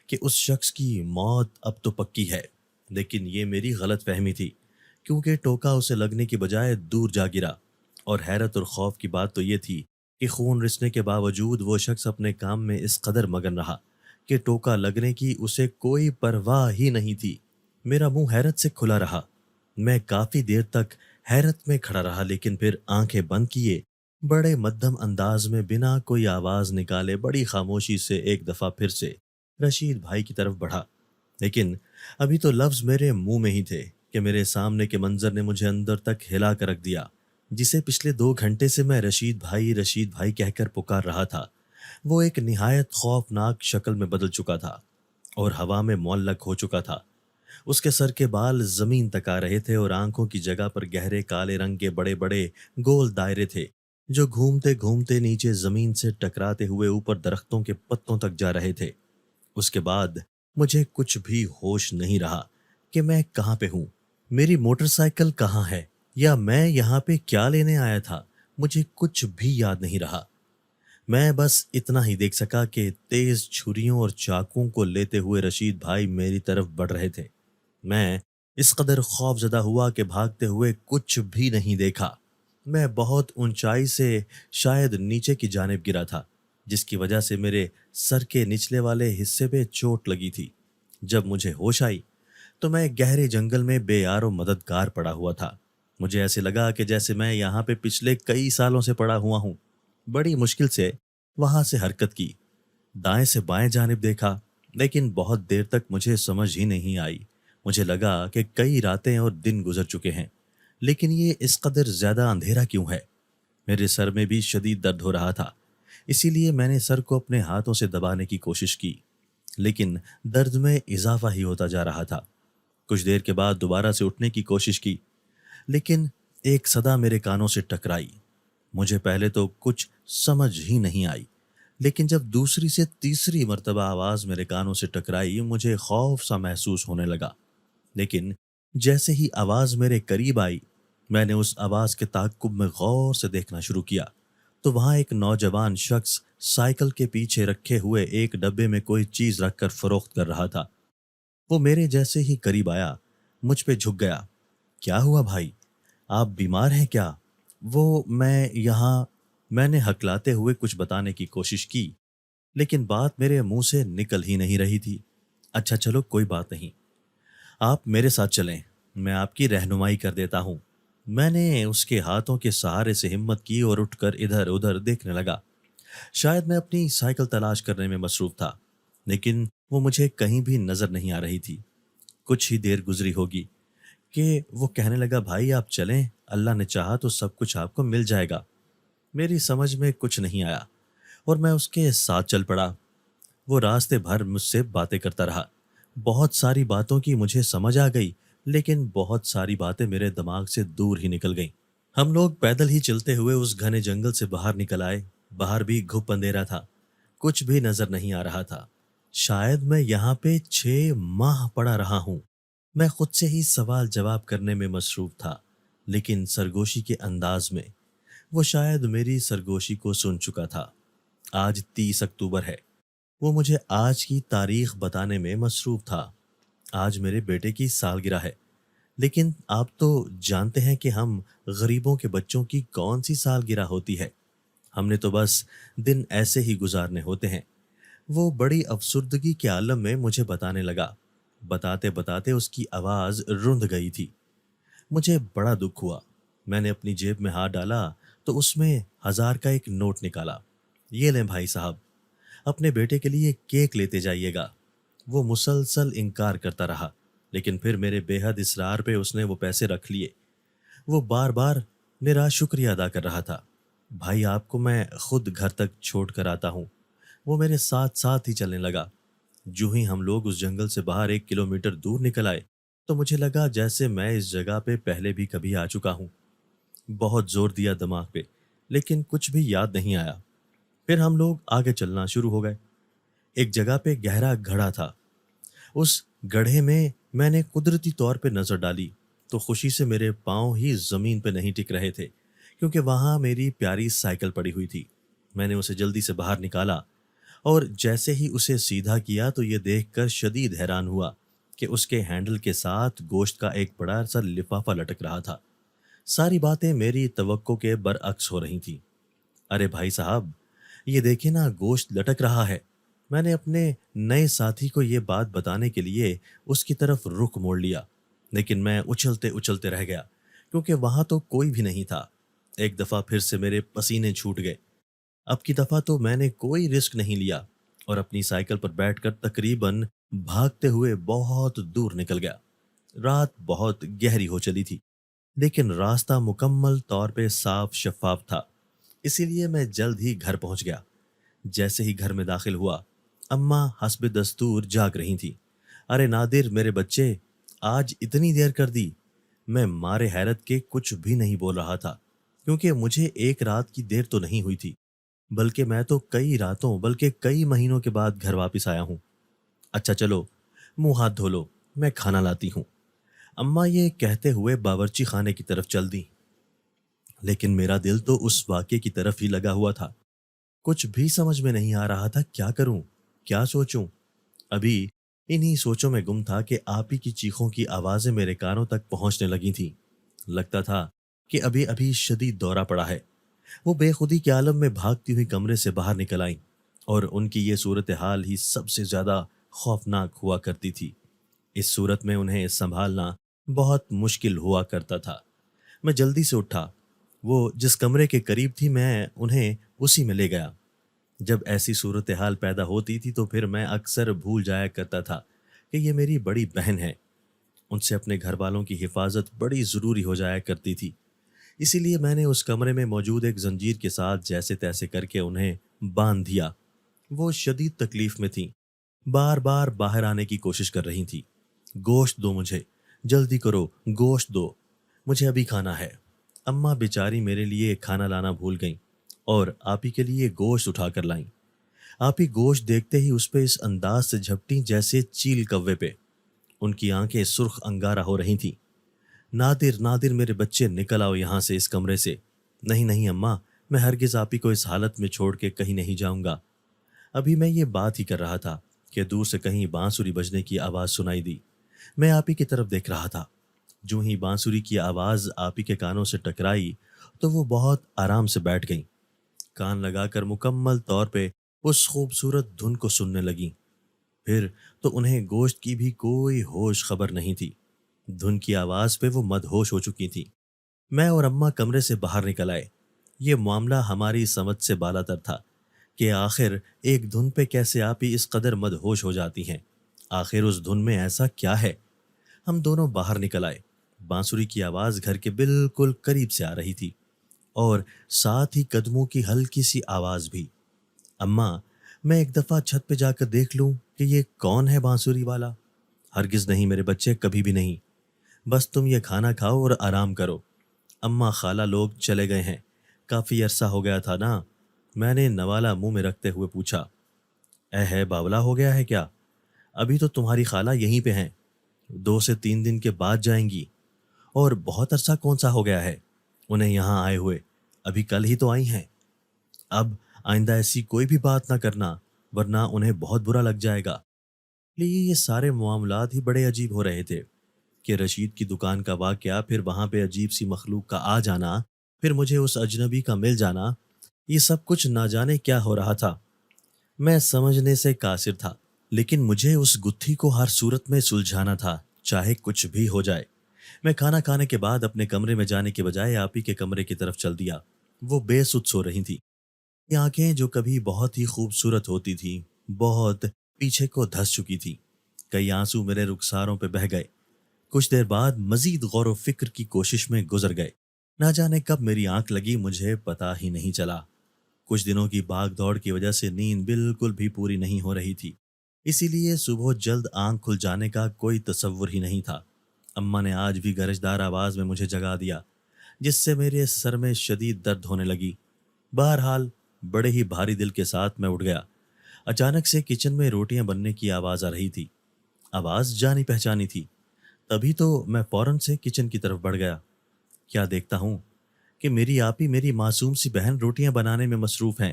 کہ اس شخص کی موت اب تو پکی ہے، لیکن یہ میری غلط فہمی تھی، کیونکہ ٹوکا اسے لگنے کی بجائے دور جا گرا، اور حیرت اور خوف کی بات تو یہ تھی کہ خون رسنے کے باوجود وہ شخص اپنے کام میں اس قدر مگن رہا کہ ٹوکا لگنے کی اسے کوئی پرواہ ہی نہیں تھی۔ میرا منہ حیرت سے کھلا رہا۔ میں کافی دیر تک حیرت میں کھڑا رہا، لیکن پھر آنکھیں بند کیے بڑے مدھم انداز میں بنا کوئی آواز نکالے بڑی خاموشی سے ایک دفعہ پھر سے رشید بھائی کی طرف بڑھا، لیکن ابھی تو لفظ میرے منہ میں ہی تھے کہ میرے سامنے کے منظر نے مجھے اندر تک ہلا کر رکھ دیا۔ جسے پچھلے 2 گھنٹے سے میں رشید بھائی کہہ کر پکار رہا تھا، وہ ایک نہایت خوفناک شکل میں بدل چکا تھا اور ہوا میں معلق ہو چکا تھا۔ اس کے سر کے بال زمین تک آ رہے تھے اور آنکھوں کی جگہ پر گہرے کالے رنگ کے بڑے بڑے گول دائرے تھے جو گھومتے گھومتے نیچے زمین سے ٹکراتے ہوئے اوپر درختوں کے پتوں تک جا رہے تھے۔ اس کے بعد مجھے کچھ بھی ہوش نہیں رہا کہ میں کہاں پہ ہوں، میری موٹر سائیکل کہاں ہے، یا میں یہاں پہ کیا لینے آیا تھا۔ مجھے کچھ بھی یاد نہیں رہا۔ میں بس اتنا ہی دیکھ سکا کہ تیز چھریوں اور چاقوں کو لیتے ہوئے رشید بھائی میری طرف بڑھ رہے تھے۔ میں اس قدر خوف زدہ ہوا کہ بھاگتے ہوئے کچھ بھی نہیں دیکھا۔ میں بہت اونچائی سے شاید نیچے کی جانب گرا تھا، جس کی وجہ سے میرے سر کے نچلے والے حصے پہ چوٹ لگی تھی۔ جب مجھے ہوش آئی تو میں گہرے جنگل میں بے یار و مددگار پڑا ہوا تھا۔ مجھے ایسے لگا کہ جیسے میں یہاں پہ پچھلے کئی سالوں سے پڑا ہوا ہوں۔ بڑی مشکل سے وہاں سے حرکت کی، دائیں سے بائیں جانب دیکھا، لیکن بہت دیر تک مجھے سمجھ ہی نہیں آئی۔ مجھے لگا کہ کئی راتیں اور دن گزر چکے ہیں، لیکن یہ اس قدر زیادہ اندھیرا کیوں ہے؟ میرے سر میں بھی شدید درد ہو رہا تھا، اسی لیے میں نے سر کو اپنے ہاتھوں سے دبانے کی کوشش کی، لیکن درد میں اضافہ ہی ہوتا جا رہا تھا۔ کچھ دیر کے بعد دوبارہ سے اٹھنے کی کوشش کی، لیکن ایک صدا میرے کانوں سے ٹکرائی۔ مجھے پہلے تو کچھ سمجھ ہی نہیں آئی، لیکن جب دوسری سے تیسری مرتبہ آواز میرے کانوں سے ٹکرائی مجھے خوف سا محسوس ہونے لگا، لیکن جیسے ہی آواز میرے قریب آئی، میں نے اس آواز کے تعاقب میں غور سے دیکھنا شروع کیا تو وہاں ایک نوجوان شخص سائیکل کے پیچھے رکھے ہوئے ایک ڈبے میں کوئی چیز رکھ کر فروخت کر رہا تھا۔ وہ میرے جیسے ہی قریب آیا، مجھ پہ جھک گیا۔ کیا ہوا بھائی؟ آپ بیمار ہیں کیا؟ میں نے ہکلاتے ہوئے کچھ بتانے کی کوشش کی، لیکن بات میرے منہ سے نکل ہی نہیں رہی تھی۔ اچھا چلو کوئی بات نہیں، آپ میرے ساتھ چلیں، میں آپ کی رہنمائی کر دیتا ہوں۔ میں نے اس کے ہاتھوں کے سہارے سے ہمت کی اور اٹھ کر ادھر ادھر دیکھنے لگا۔ شاید میں اپنی سائیکل تلاش کرنے میں مصروف تھا، لیکن وہ مجھے کہیں بھی نظر نہیں آ رہی تھی۔ کچھ ہی دیر گزری ہوگی کہ وہ کہنے لگا، بھائی آپ چلیں، اللہ نے چاہا تو سب کچھ آپ کو مل جائے گا۔ میری سمجھ میں کچھ نہیں آیا اور میں اس کے ساتھ چل پڑا۔ وہ راستے بھر مجھ سے باتیں کرتا رہا۔ بہت ساری باتوں کی مجھے سمجھ آ گئی، لیکن بہت ساری باتیں میرے دماغ سے دور ہی نکل گئیں۔ ہم لوگ پیدل ہی چلتے ہوئے اس گھنے جنگل سے باہر نکل آئے۔ باہر بھی گھپ اندھیرا تھا، کچھ بھی نظر نہیں آ رہا تھا۔ شاید میں یہاں پہ 6 ماہ پڑا رہا ہوں۔ میں خود سے ہی سوال جواب کرنے میں مصروف تھا، لیکن سرگوشی کے انداز میں۔ وہ شاید میری سرگوشی کو سن چکا تھا۔ آج 30 اکتوبر ہے۔ وہ مجھے آج کی تاریخ بتانے میں مصروف تھا۔ آج میرے بیٹے کی سالگرہ ہے، لیکن آپ تو جانتے ہیں کہ ہم غریبوں کے بچوں کی کون سی سالگرہ ہوتی ہے۔ ہم نے تو بس دن ایسے ہی گزارنے ہوتے ہیں۔ وہ بڑی افسردگی کے عالم میں مجھے بتانے لگا۔ بتاتے بتاتے اس کی آواز رند گئی تھی۔ مجھے بڑا دکھ ہوا۔ میں نے اپنی جیب میں ہاتھ ڈالا تو اس میں 1000 کا ایک نوٹ نکالا۔ یہ لیں بھائی صاحب، اپنے بیٹے کے لیے کیک لیتے جائیے گا۔ وہ مسلسل انکار کرتا رہا، لیکن پھر میرے بے حد اصرار پہ اس نے وہ پیسے رکھ لیے۔ وہ بار بار میرا شکریہ ادا کر رہا تھا۔ بھائی آپ کو میں خود گھر تک چھوڑ کر آتا ہوں۔ وہ میرے ساتھ ساتھ ہی چلنے لگا۔ جو ہی ہم لوگ اس جنگل سے باہر 1 کلومیٹر دور نکل آئے تو مجھے لگا جیسے میں اس جگہ پہ پہلے بھی کبھی آ چکا ہوں۔ بہت زور دیا دماغ پہ، لیکن کچھ بھی یاد نہیں آیا۔ پھر ہم لوگ آگے چلنا شروع ہو گئے۔ ایک جگہ پہ گہرا گڑھا تھا۔ اس گڑھے میں نے قدرتی طور پہ نظر ڈالی تو خوشی سے میرے پاؤں ہی زمین پہ نہیں ٹک رہے تھے، کیونکہ وہاں میری پیاری سائیکل پڑی ہوئی تھی۔ میں نے اسے جلدی سے باہر نکالا اور جیسے ہی اسے سیدھا کیا تو یہ دیکھ کر شدید حیران ہوا کہ اس کے ہینڈل کے ساتھ گوشت کا ایک بڑا سا لفافہ لٹک رہا تھا۔ ساری باتیں میری توقع کے برعکس ہو رہی تھیں۔ ارے بھائی صاحب، یہ دیکھیں نا، گوشت لٹک رہا ہے۔ میں نے اپنے نئے ساتھی کو یہ بات بتانے کے لیے اس کی طرف رخ موڑ لیا، لیکن میں اچھلتے اچھلتے رہ گیا کیونکہ وہاں تو کوئی بھی نہیں تھا۔ ایک دفعہ پھر سے میرے پسینے چھوٹ گئے۔ اب کی دفعہ تو میں نے کوئی رسک نہیں لیا اور اپنی سائیکل پر بیٹھ کر تقریباً بھاگتے ہوئے بہت دور نکل گیا۔ رات بہت گہری ہو چلی تھی، لیکن راستہ مکمل طور پہ صاف شفاف تھا، اسی لیے میں جلد ہی گھر پہنچ گیا۔ جیسے ہی گھر میں داخل ہوا، اماں حسب دستور جاگ رہی تھی۔ ارے نادر میرے بچے، آج اتنی دیر کر دی؟ میں مارے حیرت کے کچھ بھی نہیں بول رہا تھا، کیونکہ مجھے ایک رات کی دیر تو نہیں ہوئی تھی، بلکہ میں تو کئی راتوں بلکہ کئی مہینوں کے بعد گھر واپس آیا ہوں۔ اچھا چلو منہ ہاتھ دھو لو، میں کھانا لاتی ہوں۔ اماں یہ کہتے ہوئے باورچی خانے کی طرف چل دی، لیکن میرا دل تو اس واقعے کی طرف ہی لگا ہوا تھا۔ کچھ بھی سمجھ میں نہیں آ رہا تھا کیا کروں، کیا سوچوں۔ ابھی انہی سوچوں میں گم تھا کہ آپ ہی کی چیخوں کی آوازیں میرے کانوں تک پہنچنے لگی تھیں۔ لگتا تھا کہ ابھی ابھی شدید دورہ پڑا ہے۔ وہ بے خودی کے عالم میں بھاگتی ہوئی کمرے سے باہر نکل آئیں، اور ان کی یہ صورتحال ہی سب سے زیادہ خوفناک ہوا کرتی تھی۔ اس صورت میں انہیں سنبھالنا بہت مشکل ہوا کرتا تھا۔ میں جلدی سے اٹھا۔ وہ جس کمرے کے قریب تھی میں انہیں اسی میں لے گیا۔ جب ایسی صورتحال پیدا ہوتی تھی تو پھر میں اکثر بھول جایا کرتا تھا کہ یہ میری بڑی بہن ہے۔ ان سے اپنے گھر والوں کی حفاظت بڑی ضروری ہو جایا کرتی تھی، اسی لیے میں نے اس کمرے میں موجود ایک زنجیر کے ساتھ جیسے تیسے کر کے انہیں باندھ دیا۔ وہ شدید تکلیف میں تھیں، بار بار باہر آنے کی کوشش کر رہی تھیں۔ گوشت دو مجھے، جلدی کرو، گوشت دو، مجھے ابھی کھانا ہے۔ اماں بیچاری میرے لیے کھانا لانا بھول گئیں اور آپی کے لیے گوشت اٹھا کر لائیں۔ آپی گوشت دیکھتے ہی اس پہ اس انداز سے جھپٹیں جیسے چیل کوے پہ۔ ان کی آنکھیں سرخ انگارہ ہو رہی تھیں۔ نادر نادر میرے بچے نکل آؤ یہاں سے، اس کمرے سے۔ نہیں نہیں اماں، میں ہرگز آپ ہی کو اس حالت میں چھوڑ کے کہیں نہیں جاؤں گا۔ ابھی میں یہ بات ہی کر رہا تھا کہ دور سے کہیں بانسری بجنے کی آواز سنائی دی۔ میں آپ ہی کی طرف دیکھ رہا تھا۔ جو ہی بانسری کی آواز آپ ہی کے کانوں سے ٹکرائی تو وہ بہت آرام سے بیٹھ گئیں، کان لگا کر مکمل طور پہ اس خوبصورت دھن کو سننے لگیں۔ پھر تو انہیں گوشت کی بھی کوئی ہوش خبر نہیں تھی۔ دھن کی آواز پہ وہ مدہوش ہو چکی تھی۔ میں اور اماں کمرے سے باہر نکل آئے۔ یہ معاملہ ہماری سمجھ سے بالا تر تھا کہ آخر ایک دھن پہ کیسے آپ ہی اس قدر مدہوش ہو جاتی ہیں، آخر اس دھن میں ایسا کیا ہے؟ ہم دونوں باہر نکل آئے۔ بانسری کی آواز گھر کے بالکل قریب سے آ رہی تھی اور ساتھ ہی قدموں کی ہلکی سی آواز بھی۔ اماں، میں ایک دفعہ چھت پہ جا کر دیکھ لوں کہ یہ کون ہے بانسری والا؟ ہرگز نہیں میرے بچے، کبھی بھی نہیں۔ بس تم یہ کھانا کھاؤ اور آرام کرو۔ اماں خالہ لوگ چلے گئے ہیں، کافی عرصہ ہو گیا تھا نا؟ میں نے نوالا منہ میں رکھتے ہوئے پوچھا۔ اے ہے باولا ہو گیا ہے کیا؟ ابھی تو تمہاری خالہ یہیں پہ ہیں، 2 سے 3 دن کے بعد جائیں گی۔ اور بہت عرصہ کون سا ہو گیا ہے انہیں یہاں آئے ہوئے؟ ابھی کل ہی تو آئی ہیں۔ اب آئندہ ایسی کوئی بھی بات نہ کرنا، ورنہ انہیں بہت برا لگ جائے گا۔ لیے یہ سارے معاملات ہی بڑے عجیب ہو رہے تھے کہ رشید کی دکان کا واقعہ، پھر وہاں پہ عجیب سی مخلوق کا آ جانا، پھر مجھے اس اجنبی کا مل جانا، یہ سب کچھ نہ جانے کیا ہو رہا تھا۔ میں سمجھنے سے قاصر تھا، لیکن مجھے اس گتھی کو ہر صورت میں سلجھانا تھا، چاہے کچھ بھی ہو جائے۔ میں کھانا کھانے کے بعد اپنے کمرے میں جانے کے بجائے آپ ہی کے کمرے کی طرف چل دیا۔ وہ بے سدھ سو رہی تھی۔ یہ آنکھیں جو کبھی بہت ہی خوبصورت ہوتی تھیں، بہت پیچھے کو دھس چکی تھی۔ کئی آنسو میرے رخساروں پہ بہہ گئے۔ کچھ دیر بعد مزید غور و فکر کی کوشش میں گزر گئے۔ نہ جانے کب میری آنکھ لگی، مجھے پتا ہی نہیں چلا۔ کچھ دنوں کی بھاگ دوڑ کی وجہ سے نیند بالکل بھی پوری نہیں ہو رہی تھی، اسی لیے صبح جلد آنکھ کھل جانے کا کوئی تصور ہی نہیں تھا۔ اماں نے آج بھی گرجدار آواز میں مجھے جگا دیا، جس سے میرے سر میں شدید درد ہونے لگی۔ بہرحال بڑے ہی بھاری دل کے ساتھ میں اٹھ گیا۔ اچانک سے کچن میں روٹیاں بننے کی آواز آ رہی تھی۔ آواز جانی پہچانی تھی، تبھی تو میں فوراً سے کچن کی طرف بڑھ گیا۔ کیا دیکھتا ہوں کہ میری آپی، میری معصوم سی بہن روٹیاں بنانے میں مصروف ہیں۔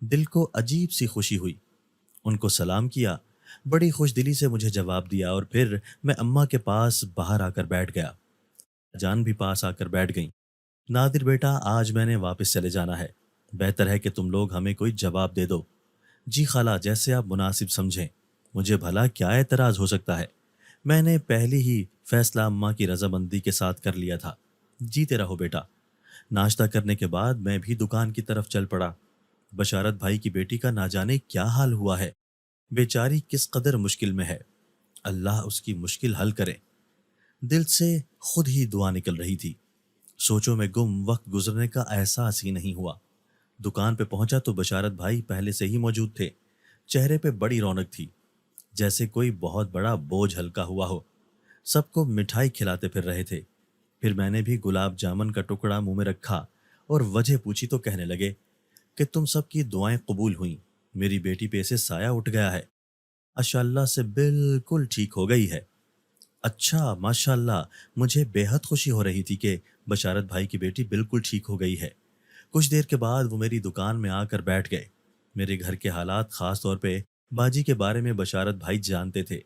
دل کو عجیب سی خوشی ہوئی۔ ان کو سلام کیا، بڑی خوش دلی سے مجھے جواب دیا، اور پھر میں اماں کے پاس باہر آ کر بیٹھ گیا۔ جان بھی پاس آ کر بیٹھ گئیں۔ نادر بیٹا، آج میں نے واپس چلے جانا ہے، بہتر ہے کہ تم لوگ ہمیں کوئی جواب دے دو۔ جی خالہ، جیسے آپ مناسب سمجھیں، مجھے بھلا کیا اعتراض ہو سکتا ہے؟ میں نے پہلی ہی فیصلہ اماں کی رضامندی کے ساتھ کر لیا تھا۔ جیتے رہو بیٹا۔ ناشتہ کرنے کے بعد میں بھی دکان کی طرف چل پڑا۔ بشارت بھائی کی بیٹی کا نہ جانے کیا حال ہوا ہے، بیچاری کس قدر مشکل میں ہے، اللہ اس کی مشکل حل کرے۔ دل سے خود ہی دعا نکل رہی تھی۔ سوچوں میں گم وقت گزرنے کا احساس ہی نہیں ہوا۔ دکان پہ پہنچا تو بشارت بھائی پہلے سے ہی موجود تھے۔ چہرے پہ بڑی رونق تھی، جیسے کوئی بہت بڑا بوجھ ہلکا ہوا ہو۔ سب کو مٹھائی کھلاتے پھر رہے تھے۔ پھر میں نے بھی گلاب جامن کا ٹکڑا منہ میں رکھا اور وجہ پوچھی تو کہنے لگے کہ تم سب کی دعائیں قبول ہوئیں، میری بیٹی پہ سے سایہ اٹھ گیا ہے، ماشاءاللہ سے بالکل ٹھیک ہو گئی ہے۔ اچھا، ماشاءاللہ، مجھے بے حد خوشی ہو رہی تھی کہ بشارت بھائی کی بیٹی بالکل ٹھیک ہو گئی ہے۔ کچھ دیر کے بعد وہ میری دکان میں آ کر بیٹھ گئے۔ میرے گھر کے حالات، خاص طور پہ باجی کے بارے میں بشارت بھائی جانتے تھے۔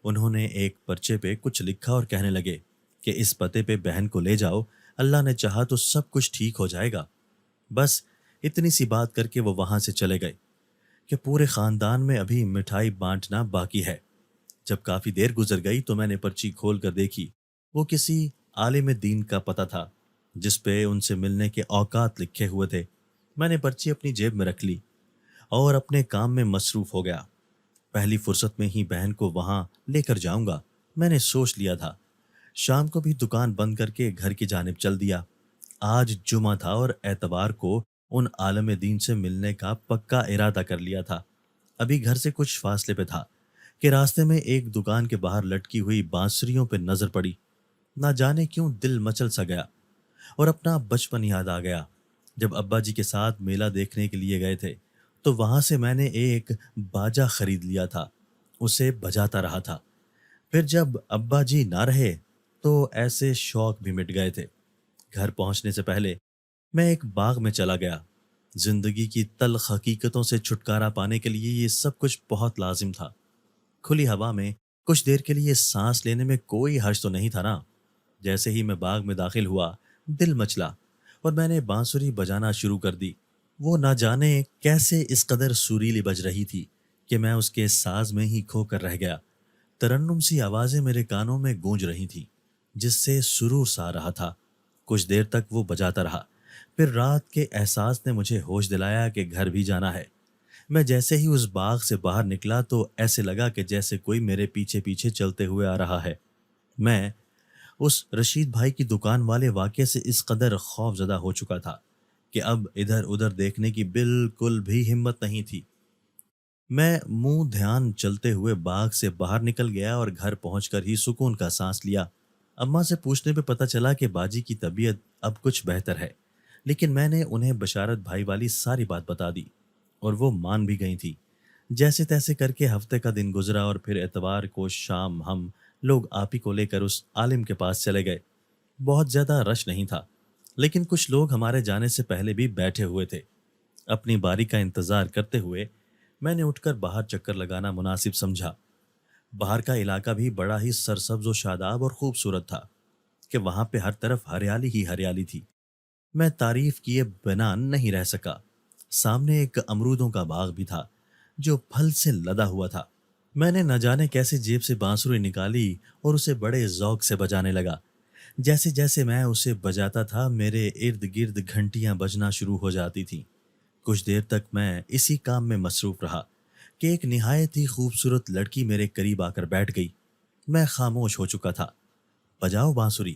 انہوں نے ایک پرچے پہ کچھ لکھا اور کہنے لگے کہ اس پتے پہ بہن کو لے جاؤ، اللہ نے چاہا تو سب کچھ ٹھیک ہو جائے گا۔ بس اتنی سی بات کر کے وہ وہاں سے چلے گئے کہ پورے خاندان میں ابھی مٹھائی بانٹنا باقی ہے۔ جب کافی دیر گزر گئی تو میں نے پرچی کھول کر دیکھی۔ وہ کسی عالم دین کا پتہ تھا جس پہ ان سے ملنے کے اوقات لکھے ہوئے تھے۔ میں نے پرچی اپنی جیب میں رکھ لی اور اپنے کام میں مصروف ہو گیا۔ پہلی فرصت میں ہی بہن کو وہاں لے کر جاؤں گا، میں نے سوچ لیا تھا۔ شام کو بھی دکان بند کر کے گھر کی جانب چل دیا۔ آج جمعہ تھا اور اتوار کو ان عالم دین سے ملنے کا پکا ارادہ کر لیا تھا۔ ابھی گھر سے کچھ فاصلے پہ تھا کہ راستے میں ایک دکان کے باہر لٹکی ہوئی بانسریوں پہ نظر پڑی۔ نہ جانے کیوں دل مچل سا گیا اور اپنا بچپن یاد آ گیا، جب ابا جی کے ساتھ میلہ دیکھنے کے لیے گئے تھے تو وہاں سے میں نے ایک باجا خرید لیا تھا، اسے بجاتا رہا تھا۔ پھر جب ابا جی نہ رہے تو ایسے شوق بھی مٹ گئے تھے۔ گھر پہنچنے سے پہلے میں ایک باغ میں چلا گیا۔ زندگی کی تلخ حقیقتوں سے چھٹکارا پانے کے لیے یہ سب کچھ بہت لازم تھا۔ کھلی ہوا میں کچھ دیر کے لیے سانس لینے میں کوئی حرج تو نہیں تھا نا۔ جیسے ہی میں باغ میں داخل ہوا، دل مچلا اور میں نے بانسری بجانا شروع کر دی۔ وہ نہ جانے کیسے اس قدر سریلی بج رہی تھی کہ میں اس کے ساز میں ہی کھو کر رہ گیا۔ ترنم سی آوازیں میرے کانوں میں گونج رہی تھیں، جس سے سرور سا آ رہا تھا۔ کچھ دیر تک وہ بجاتا رہا، پھر رات کے احساس نے مجھے ہوش دلایا کہ گھر بھی جانا ہے۔ میں جیسے ہی اس باغ سے باہر نکلا تو ایسے لگا کہ جیسے کوئی میرے پیچھے پیچھے چلتے ہوئے آ رہا ہے۔ میں اس رشید بھائی کی دکان والے واقعے سے اس قدر خوف زدہ ہو چکا تھا کہ اب ادھر ادھر دیکھنے کی بالکل بھی ہمت نہیں تھی۔ میں منہ دھیان چلتے ہوئے باغ سے باہر نکل گیا اور گھر پہنچ کر ہی سکون کا سانس لیا۔ اماں سے پوچھنے پہ پتہ چلا کہ باجی کی طبیعت اب کچھ بہتر ہے، لیکن میں نے انہیں بشارت بھائی والی ساری بات بتا دی اور وہ مان بھی گئی تھی۔ جیسے تیسے کر کے ہفتے کا دن گزرا اور پھر اتوار کو شام ہم لوگ آپی کو لے کر اس عالم کے پاس چلے گئے۔ بہت زیادہ رش نہیں تھا، لیکن کچھ لوگ ہمارے جانے سے پہلے بھی بیٹھے ہوئے تھے۔ اپنی باری کا انتظار کرتے ہوئے میں نے اٹھ کر باہر چکر لگانا مناسب سمجھا۔ باہر کا علاقہ بھی بڑا ہی سرسبز و شاداب اور خوبصورت تھا کہ وہاں پہ ہر طرف ہریالی ہی ہریالی تھی۔ میں تعریف کیے بنا نہیں رہ سکا۔ سامنے ایک امرودوں کا باغ بھی تھا جو پھل سے لدا ہوا تھا۔ میں نے نہ جانے کیسے جیب سے بانسری نکالی اور اسے بڑے ذوق سے بجانے لگا۔ جیسے جیسے میں اسے بجاتا تھا میرے ارد گرد گھنٹیاں بجنا شروع ہو جاتی تھیں۔ کچھ دیر تک میں اسی کام میں مصروف رہا کہ ایک نہایت ہی خوبصورت لڑکی میرے قریب آ کر بیٹھ گئی۔ میں خاموش ہو چکا تھا۔ بجاؤ بانسری،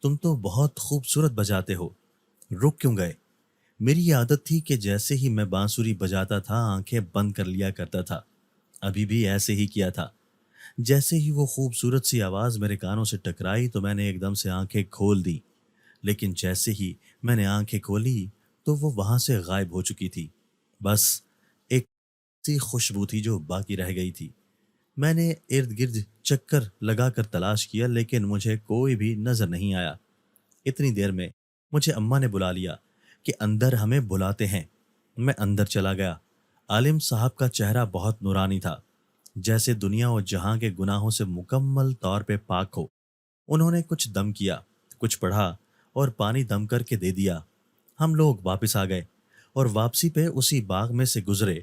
تم تو بہت خوبصورت بجاتے ہو، رک کیوں گئے؟ میری عادت تھی کہ جیسے ہی میں بانسری بجاتا تھا آنکھیں بند کر لیا کرتا تھا۔ ابھی بھی ایسے ہی کیا تھا۔ جیسے ہی وہ خوبصورت سی آواز میرے کانوں سے ٹکرائی تو میں نے ایک دم سے آنکھیں کھول دی، لیکن جیسے ہی میں نے آنکھیں کھولی تو وہ وہاں سے غائب ہو چکی تھی۔ بس ایک سی خوشبو تھی جو باقی رہ گئی تھی۔ میں نے ارد گرد چکر لگا کر تلاش کیا لیکن مجھے کوئی بھی نظر نہیں آیا۔ اتنی دیر میں مجھے اماں نے بلا لیا کہ اندر ہمیں بلاتے ہیں۔ میں اندر چلا گیا۔ عالم صاحب کا چہرہ بہت نورانی تھا، جیسے دنیا اور جہاں کے گناہوں سے مکمل طور پہ پاک ہو۔ انہوں نے کچھ دم کیا، کچھ پڑھا اور پانی دم کر کے دے دیا۔ ہم لوگ واپس آ گئے اور واپسی پہ اسی باغ میں سے گزرے۔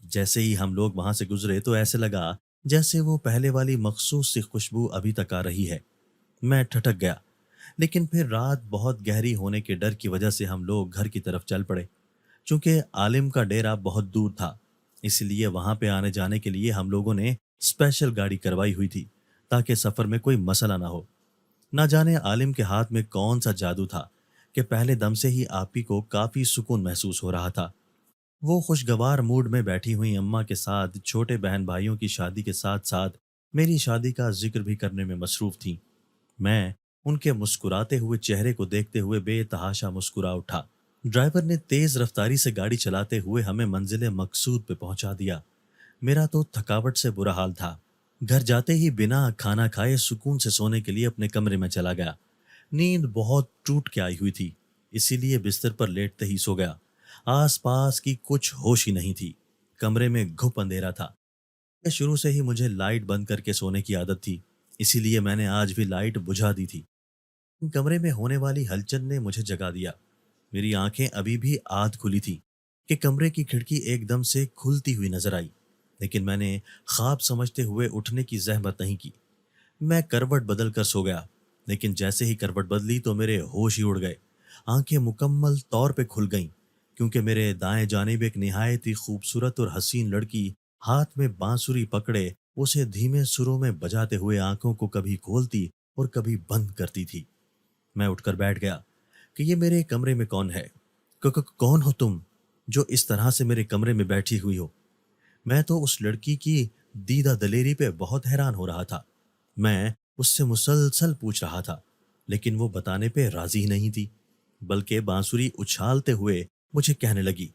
جیسے ہی ہم لوگ وہاں سے گزرے تو ایسے لگا جیسے وہ پہلے والی مخصوص سی خوشبو ابھی تک آ رہی ہے۔ میں ٹھٹک گیا، لیکن پھر رات بہت گہری ہونے کے ڈر کی وجہ سے ہم لوگ گھر کی طرف چل پڑے۔ چونکہ عالم کا ڈیرا بہت دور تھا، اس لیے وہاں پہ آنے جانے کے لیے ہم لوگوں نے اسپیشل گاڑی کروائی ہوئی تھی تاکہ سفر میں کوئی مسئلہ نہ ہو۔ نہ جانے عالم کے ہاتھ میں کون سا جادو تھا کہ پہلے دم سے ہی آپی کو کافی سکون محسوس ہو رہا تھا۔ وہ خوشگوار موڈ میں بیٹھی ہوئی اماں کے ساتھ چھوٹے بہن بھائیوں کی شادی کے ساتھ ساتھ میری شادی کا ذکر بھی کرنے میں مصروف تھیں۔ میں ان کے مسکراتے ہوئے چہرے کو دیکھتے ہوئے بے تحاشا مسکرا اٹھا۔ ڈرائیور نے تیز رفتاری سے گاڑی چلاتے ہوئے ہمیں منزل مقصود پہ پہنچا دیا۔ میرا تو تھکاوٹ سے برا حال تھا۔ گھر جاتے ہی بنا کھانا کھائے سکون سے سونے کے لیے اپنے کمرے میں چلا گیا۔ نیند بہت ٹوٹ کے آئی ہوئی تھی، اسی لیے بستر پر لیٹتے ہی سو گیا۔ آس پاس کی کچھ ہوش ہی نہیں تھی۔ کمرے میں گھپ اندھیرا تھا۔ شروع سے ہی مجھے لائٹ بند کر کے سونے کی عادت تھی، اسی لیے میں نے آج بھی لائٹ بجھا دی تھی۔ کمرے میں ہونے والی ہلچل نے مجھے جگا دیا۔ میری آنکھیں ابھی بھی آدھ کھلی تھی کہ کمرے کی کھڑکی ایک دم سے کھلتی ہوئی نظر آئی، لیکن میں نے خواب سمجھتے ہوئے اٹھنے کی زحمت نہیں کی۔ میں کروٹ بدل کر سو گیا، لیکن جیسے ہی کروٹ بدلی تو میرے ہوش ہی اڑ گئے۔ آنکھیں مکمل طور پہ کھل گئیں کیونکہ میرے دائیں جانب ایک نہایت ہی خوبصورت اور حسین لڑکی ہاتھ میں بانسری پکڑے اسے دھیمے سروں میں بجاتے ہوئے آنکھوں کو کبھی کھولتی اور کبھی بند کرتی تھی۔ میں اٹھ کر بیٹھ گیا کہ یہ میرے کمرے میں کون ہے؟ کون ہو تم جو اس طرح سے میرے کمرے میں بیٹھی ہوئی ہو؟ میں تو اس لڑکی کی دیدہ دلیری پہ بہت حیران ہو رہا تھا۔ میں اس سے مسلسل پوچھ رہا تھا، لیکن وہ بتانے پہ راضی ہی نہیں تھی، بلکہ بانسری اچھالتے ہوئے مجھے کہنے لگی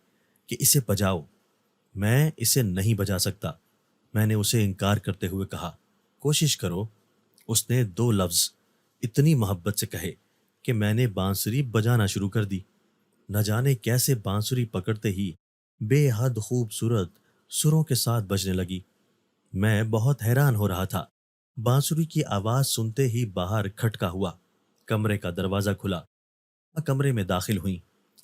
کہ اسے بجاؤ۔ میں اسے نہیں بجا سکتا، میں نے اسے انکار کرتے ہوئے کہا۔ کوشش کرو۔ اس نے 2 لفظ اتنی محبت سے کہے کہ میں نے بانسری بجانا شروع کر دی۔ نہ جانے کیسے بانسری پکڑتے ہی بے حد خوبصورت سروں کے ساتھ بجنے لگی۔ میں بہت حیران ہو رہا تھا۔ بانسری کی آواز سنتے ہی باہر کھٹکا ہوا، کمرے کا دروازہ کھلا، کمرے میں داخل ہوئیں۔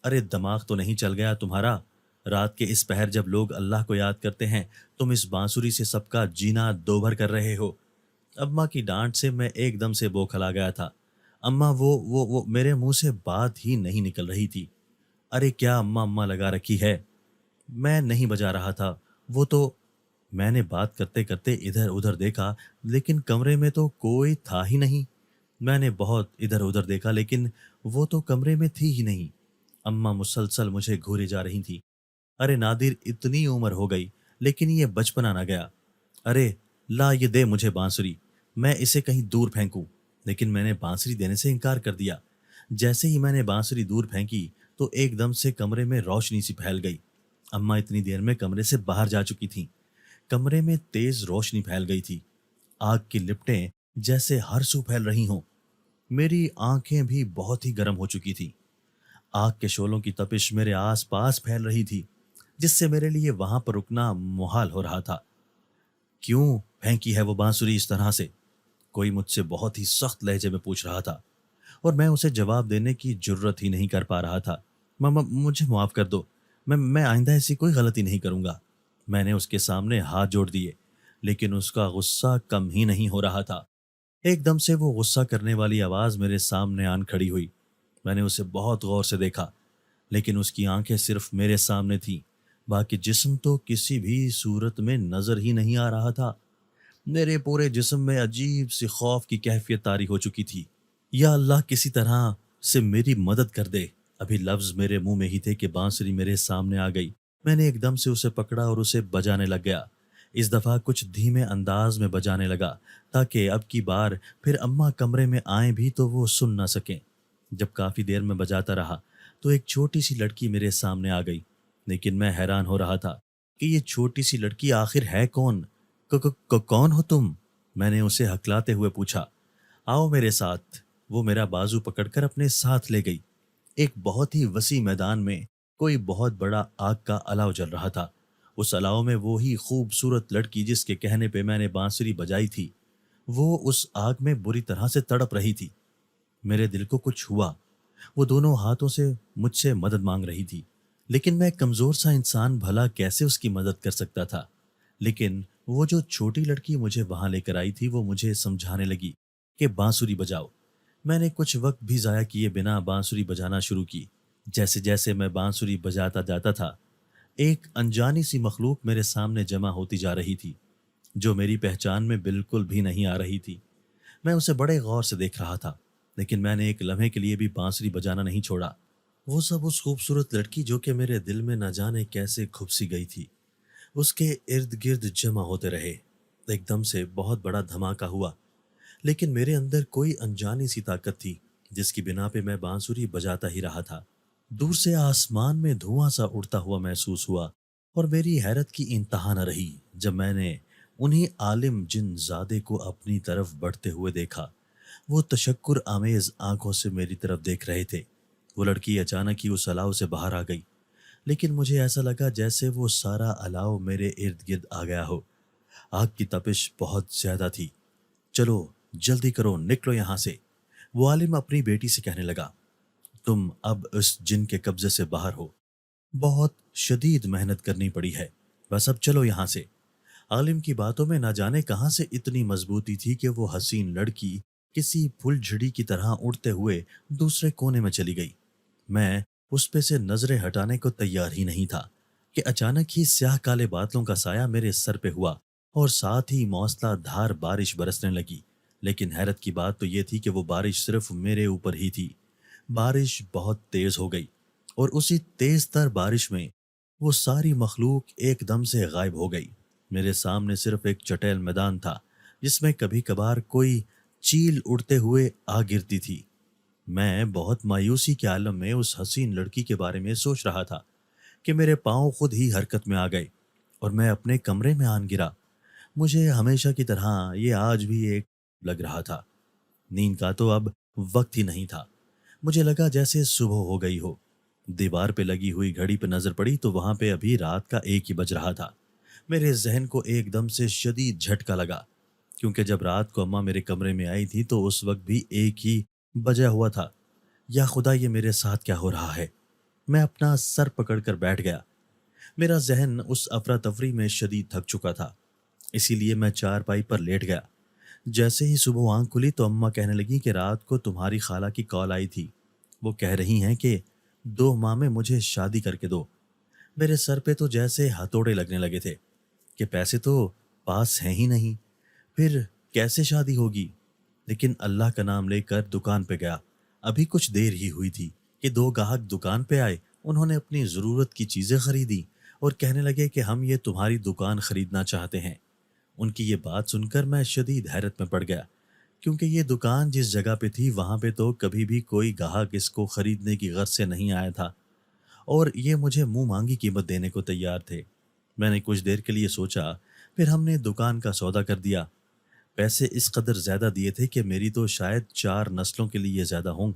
ارے دماغ تو نہیں چل گیا تمہارا؟ رات کے اس پہر جب لوگ اللہ کو یاد کرتے ہیں تم اس بانسری سے سب کا جینا دوبھر کر رہے ہو۔ اماں کی ڈانٹ سے میں ایک دم سے بوکھلا گیا تھا۔ اماں وہ میرے منہ سے بات ہی نہیں نکل رہی تھی۔ ارے کیا اماں لگا رکھی ہے؟ میں نہیں بجا رہا تھا، وہ تو… میں نے بات کرتے کرتے ادھر ادھر دیکھا لیکن کمرے میں تو کوئی تھا ہی نہیں۔ میں نے بہت ادھر ادھر دیکھا لیکن وہ تو کمرے میں تھی ہی نہیں۔ اماں مسلسل مجھے گھورے جا رہی تھی۔ ارے نادر، اتنی عمر ہو گئی لیکن یہ بچپنا نہ گیا۔ ارے لا یہ دے مجھے بانسری، میں اسے کہیں دور پھینکوں۔ لیکن میں نے بانسری دینے سے انکار کر دیا۔ جیسے ہی میں نے بانسری دور پھینکی تو ایک دم سے کمرے میں روشنی سی پھیل گئی۔ اماں اتنی دیر میں کمرے سے باہر جا چکی تھیں۔ کمرے میں تیز روشنی پھیل گئی تھی، آگ کی لپٹیں جیسے ہر سو پھیل رہی ہوں۔ میری آنکھیں بھی بہت ہی گرم ہو چکی تھیں۔ آگ کے شعلوں کی تپش میرے آس پاس پھیل رہی تھی جس سے میرے لیے وہاں پر رکنا محال ہو رہا تھا۔ کیوں پھینکی ہے وہ بانسری اس طرح سے؟ کوئی مجھ سے بہت ہی سخت لہجے میں پوچھ رہا تھا اور میں اسے جواب دینے کی جرت ہی نہیں کر پا رہا تھا۔ مجھے معاف کر دو، میں آئندہ ایسی کوئی غلطی نہیں کروں گا۔ میں نے اس کے سامنے ہاتھ جوڑ دیے لیکن اس کا غصہ کم ہی نہیں ہو رہا تھا۔ ایک دم سے وہ غصہ کرنے والی آواز میرے سامنے آن کھڑی ہوئی۔ میں نے اسے بہت غور سے دیکھا لیکن اس کی آنکھیں صرف میرے سامنے تھیں، باقی جسم تو کسی بھی صورت میں نظر ہی نہیں آ رہا تھا۔ میرے پورے جسم میں عجیب سی خوف کی کیفیت طاری ہو چکی تھی۔ یا اللہ کسی طرح سے میری مدد کر دے۔ ابھی لفظ میرے منہ میں ہی تھے کہ بانسری میرے سامنے آ گئی۔ میں نے ایک دم سے اسے پکڑا اور اسے بجانے لگ گیا۔ اس دفعہ کچھ دھیمے انداز میں بجانے لگا تاکہ اب کی بار پھر اماں کمرے میں آئیں بھی تو وہ سن نہ سکیں۔ جب کافی دیر میں بجاتا رہا تو ایک چھوٹی سی لڑکی میرے سامنے آ گئی، لیکن میں حیران ہو رہا تھا کہ یہ چھوٹی سی لڑکی آخر ہے کون؟ کون ہو تم؟ میں نے اسے ہکلاتے ہوئے پوچھا۔ آؤ میرے ساتھ۔ وہ میرا بازو پکڑ کر اپنے ساتھ لے گئی۔ ایک بہت ہی وسیع میدان میں کوئی بہت بڑا آگ کا الاؤ جل رہا تھا۔ اس الاؤ میں وہی خوبصورت لڑکی جس کے کہنے پہ میں نے بانسری بجائی تھی، وہ اس آگ میں بری طرح سے تڑپ رہی تھی۔ میرے دل کو کچھ ہوا۔ وہ دونوں ہاتھوں سے مجھ سے مدد مانگ رہی تھی، لیکن میں کمزور سا انسان بھلا کیسے اس کی مدد کر سکتا تھا؟ لیکن وہ جو چھوٹی لڑکی مجھے وہاں لے کر آئی تھی وہ مجھے سمجھانے لگی کہ بانسری بجاؤ۔ میں نے کچھ وقت بھی ضائع کیے بنا بانسری بجانا شروع کی۔ جیسے جیسے میں بانسری بجاتا جاتا تھا ایک انجانی سی مخلوق میرے سامنے جمع ہوتی جا رہی تھی جو میری پہچان میں بالکل بھی نہیں آ رہی تھی۔ میں اسے بڑے غور سے دیکھ رہا تھا لیکن میں نے ایک لمحے کے لیے بھی بانسری بجانا نہیں چھوڑا۔ وہ سب اس خوبصورت لڑکی جو کہ میرے دل میں نہ جانے کیسے کھپسی گئی تھی، اس کے ارد گرد جمع ہوتے رہے۔ ایک دم سے بہت بڑا دھماکہ ہوا لیکن میرے اندر کوئی انجانی سی طاقت تھی جس کی بنا پہ میں بانسری بجاتا ہی رہا تھا۔ دور سے آسمان میں دھواں سا اڑتا ہوا محسوس ہوا اور میری حیرت کی انتہا نہ رہی جب میں نے انہیں عالم جن زادے کو اپنی طرف بڑھتے ہوئے دیکھا۔ وہ تشکر آمیز آنکھوں سے میری طرف دیکھ رہے تھے۔ وہ لڑکی اچانک ہی اس الاؤ سے باہر آ گئی لیکن مجھے ایسا لگا جیسے وہ سارا الاؤ میرے ارد گرد آ گیا ہو۔ آگ کی تپش بہت زیادہ تھی۔ چلو جلدی کرو، نکلو یہاں سے، وہ عالم اپنی بیٹی سے کہنے لگا۔ تم اب اس جن کے قبضے سے باہر ہو، بہت شدید محنت کرنی پڑی ہے، بس اب چلو یہاں سے۔ عالم کی باتوں میں نہ جانے کہاں سے اتنی مضبوطی تھی کہ وہ حسین لڑکی کسی پھول جھڑی کی طرح اڑتے ہوئے دوسرے کونے میں چلی گئی۔ میں اس پہ سے نظریں ہٹانے کو تیار ہی نہیں تھا کہ اچانک ہی سیاہ کالے بادلوں کا سایہ میرے سر پہ ہوا اور ساتھ ہی موسلا دھار بارش برسنے لگی۔ لیکن حیرت کی بات تو یہ تھی کہ وہ بارش صرف میرے اوپر ہی تھی۔ بارش بہت تیز ہو گئی اور اسی تیز تر بارش میں وہ ساری مخلوق ایک دم سے غائب ہو گئی۔ میرے سامنے صرف ایک چٹیل میدان تھا جس میں کبھی کبھار کوئی چیل اڑتے ہوئے آ گرتی تھی۔ میں بہت مایوسی کے عالم میں اس حسین لڑکی کے بارے میں سوچ رہا تھا کہ میرے پاؤں خود ہی حرکت میں آ گئے اور میں اپنے کمرے میں آن گرا۔ مجھے ہمیشہ کی طرح یہ آج بھی ایک لگ رہا تھا۔ نیند کا تو اب وقت ہی نہیں تھا۔ مجھے لگا جیسے صبح ہو گئی ہو۔ دیوار پہ لگی ہوئی گھڑی پہ نظر پڑی تو وہاں پہ ابھی رات کا 1 ہی بج رہا تھا۔ میرے ذہن کو ایک دم سے شدید جھٹکا لگا، کیونکہ جب رات کو اماں میرے کمرے میں آئی تھی تو اس وقت بھی 1 ہی بجا ہوا تھا۔ یا خدا، یہ میرے ساتھ کیا ہو رہا ہے؟ میں اپنا سر پکڑ کر بیٹھ گیا۔ میرا ذہن اس افراتفری میں شدید تھک چکا تھا، اسی لیے میں چارپائی پر لیٹ گیا۔ جیسے ہی صبح آنکھ کھلی تو اماں کہنے لگی کہ رات کو تمہاری خالہ کی کال آئی تھی۔ وہ کہہ رہی ہیں کہ 2 ماہ میں مجھے شادی کر کے دو۔ میرے سر پہ تو جیسے ہتھوڑے لگنے لگے تھے کہ پیسے تو پاس ہیں ہی نہیں، پھر کیسے شادی ہوگی؟ لیکن اللہ کا نام لے کر دکان پہ گیا۔ ابھی کچھ دیر ہی ہوئی تھی کہ 2 گاہک دکان پہ آئے۔ انہوں نے اپنی ضرورت کی چیزیں خریدی اور کہنے لگے کہ ہم یہ تمہاری دکان خریدنا چاہتے ہیں۔ ان کی یہ بات سن کر میں شدید حیرت میں پڑ گیا، کیونکہ یہ دکان جس جگہ پہ تھی وہاں پہ تو کبھی بھی کوئی گاہک اس کو خریدنے کی غرض سے نہیں آیا تھا، اور یہ مجھے منہ مانگی قیمت دینے کو تیار تھے۔ میں نے کچھ دیر کے لیے سوچا، پھر ہم نے دکان کا سودا کر دیا۔ پیسے اس قدر زیادہ دیے تھے کہ میری تو شاید 4 نسلوں کے لیے زیادہ ہوں۔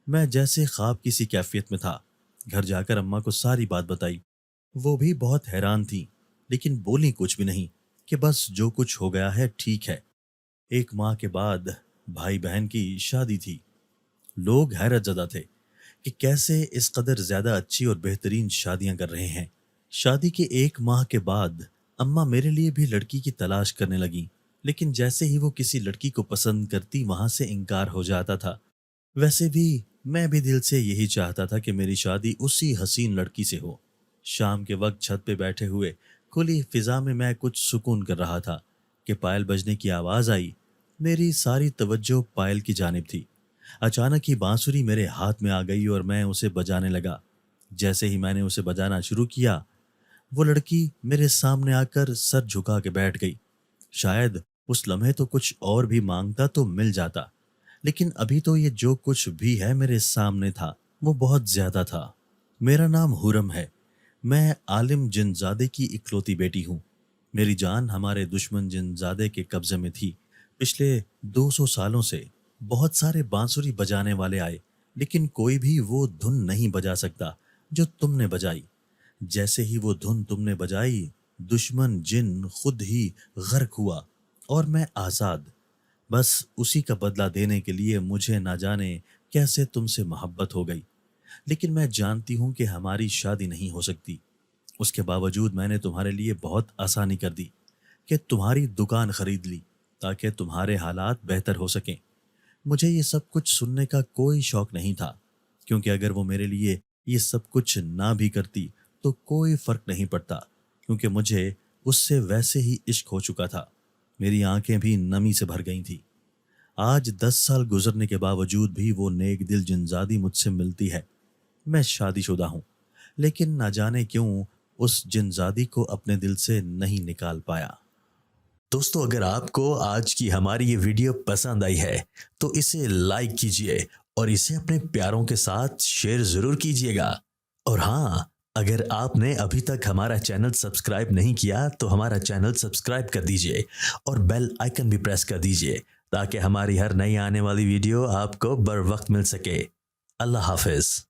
میں جیسے خواب کی سی کیفیت میں تھا۔ گھر جا کر اماں کو ساری بات بتائی۔ وہ بھی بہت حیران تھی، لیکن بولی کچھ بھی نہیں، کہ بس جو کچھ ہو گیا ہے ٹھیک ہے۔ 1 ماہ کے بعد بھائی بہن کی شادی تھی۔ لوگ حیرت زدہ تھے کہ کیسے اس قدر زیادہ اچھی اور بہترین شادیاں کر رہے ہیں۔ شادی کے 1 ماہ کے بعد اماں میرے لیے بھی لڑکی کی تلاش کرنے لگیں، لیکن جیسے ہی وہ کسی لڑکی کو پسند کرتی وہاں سے انکار ہو جاتا تھا۔ ویسے بھی میں بھی دل سے یہی چاہتا تھا کہ میری شادی اسی حسین لڑکی سے ہو۔ شام کے وقت چھت پہ بیٹھے ہوئے کھلی فضا میں کچھ سکون کر رہا تھا کہ پائل بجنے کی آواز آئی۔ میری ساری توجہ پائل کی جانب تھی۔ اچانک ہی بانسری میرے ہاتھ میں آ گئی اور میں اسے بجانے لگا۔ جیسے ہی میں نے اسے بجانا شروع کیا، وہ لڑکی میرے سامنے آ کر سر جھکا کے بیٹھ گئی۔ شاید اس لمحے تو کچھ اور بھی مانگتا تو مل جاتا، لیکن ابھی تو یہ جو کچھ بھی ہے میرے سامنے تھا وہ بہت زیادہ تھا۔ میرا نام حورم ہے۔ میں عالم جن زادے کی اکلوتی بیٹی ہوں۔ میری جان ہمارے دشمن جن زادے کے قبضے میں تھی۔ پچھلے 200 سالوں سے بہت سارے بانسری بجانے والے آئے، لیکن کوئی بھی وہ دھن نہیں بجا سکتا جو تم نے بجائی۔ جیسے ہی وہ دھن تم نے بجائی، دشمن جن خود ہی غرق ہوا اور میں آزاد۔ بس اسی کا بدلہ دینے کے لیے مجھے نہ جانے کیسے تم سے محبت ہو گئی، لیکن میں جانتی ہوں کہ ہماری شادی نہیں ہو سکتی۔ اس کے باوجود میں نے تمہارے لیے بہت آسانی کر دی کہ تمہاری دکان خرید لی تاکہ تمہارے حالات بہتر ہو سکیں۔ مجھے یہ سب کچھ سننے کا کوئی شوق نہیں تھا، کیونکہ اگر وہ میرے لیے یہ سب کچھ نہ بھی کرتی تو کوئی فرق نہیں پڑتا، کیونکہ مجھے اس سے ویسے ہی عشق ہو چکا تھا۔ میری آنکھیں بھی نمی سے بھر گئی تھیں۔ آج 10 سال گزرنے کے باوجود بھی وہ نیک دل جنزادی مجھ سے ملتی ہے۔ میں شادی شدہ ہوں، لیکن نہ جانے کیوں اس جنزادی کو اپنے دل سے نہیں نکال پایا۔ دوستو، اگر آپ کو آج کی ہماری یہ ویڈیو پسند آئی ہے تو اسے لائک کیجئے اور اسے اپنے پیاروں کے ساتھ شیئر ضرور کیجئے گا۔ اور ہاں، اگر آپ نے ابھی تک ہمارا چینل سبسکرائب نہیں کیا تو ہمارا چینل سبسکرائب کر دیجئے اور بیل آئیکن بھی پریس کر دیجئے تاکہ ہماری ہر نئی آنے والی ویڈیو آپ کو بر وقت مل سکے۔ اللہ حافظ۔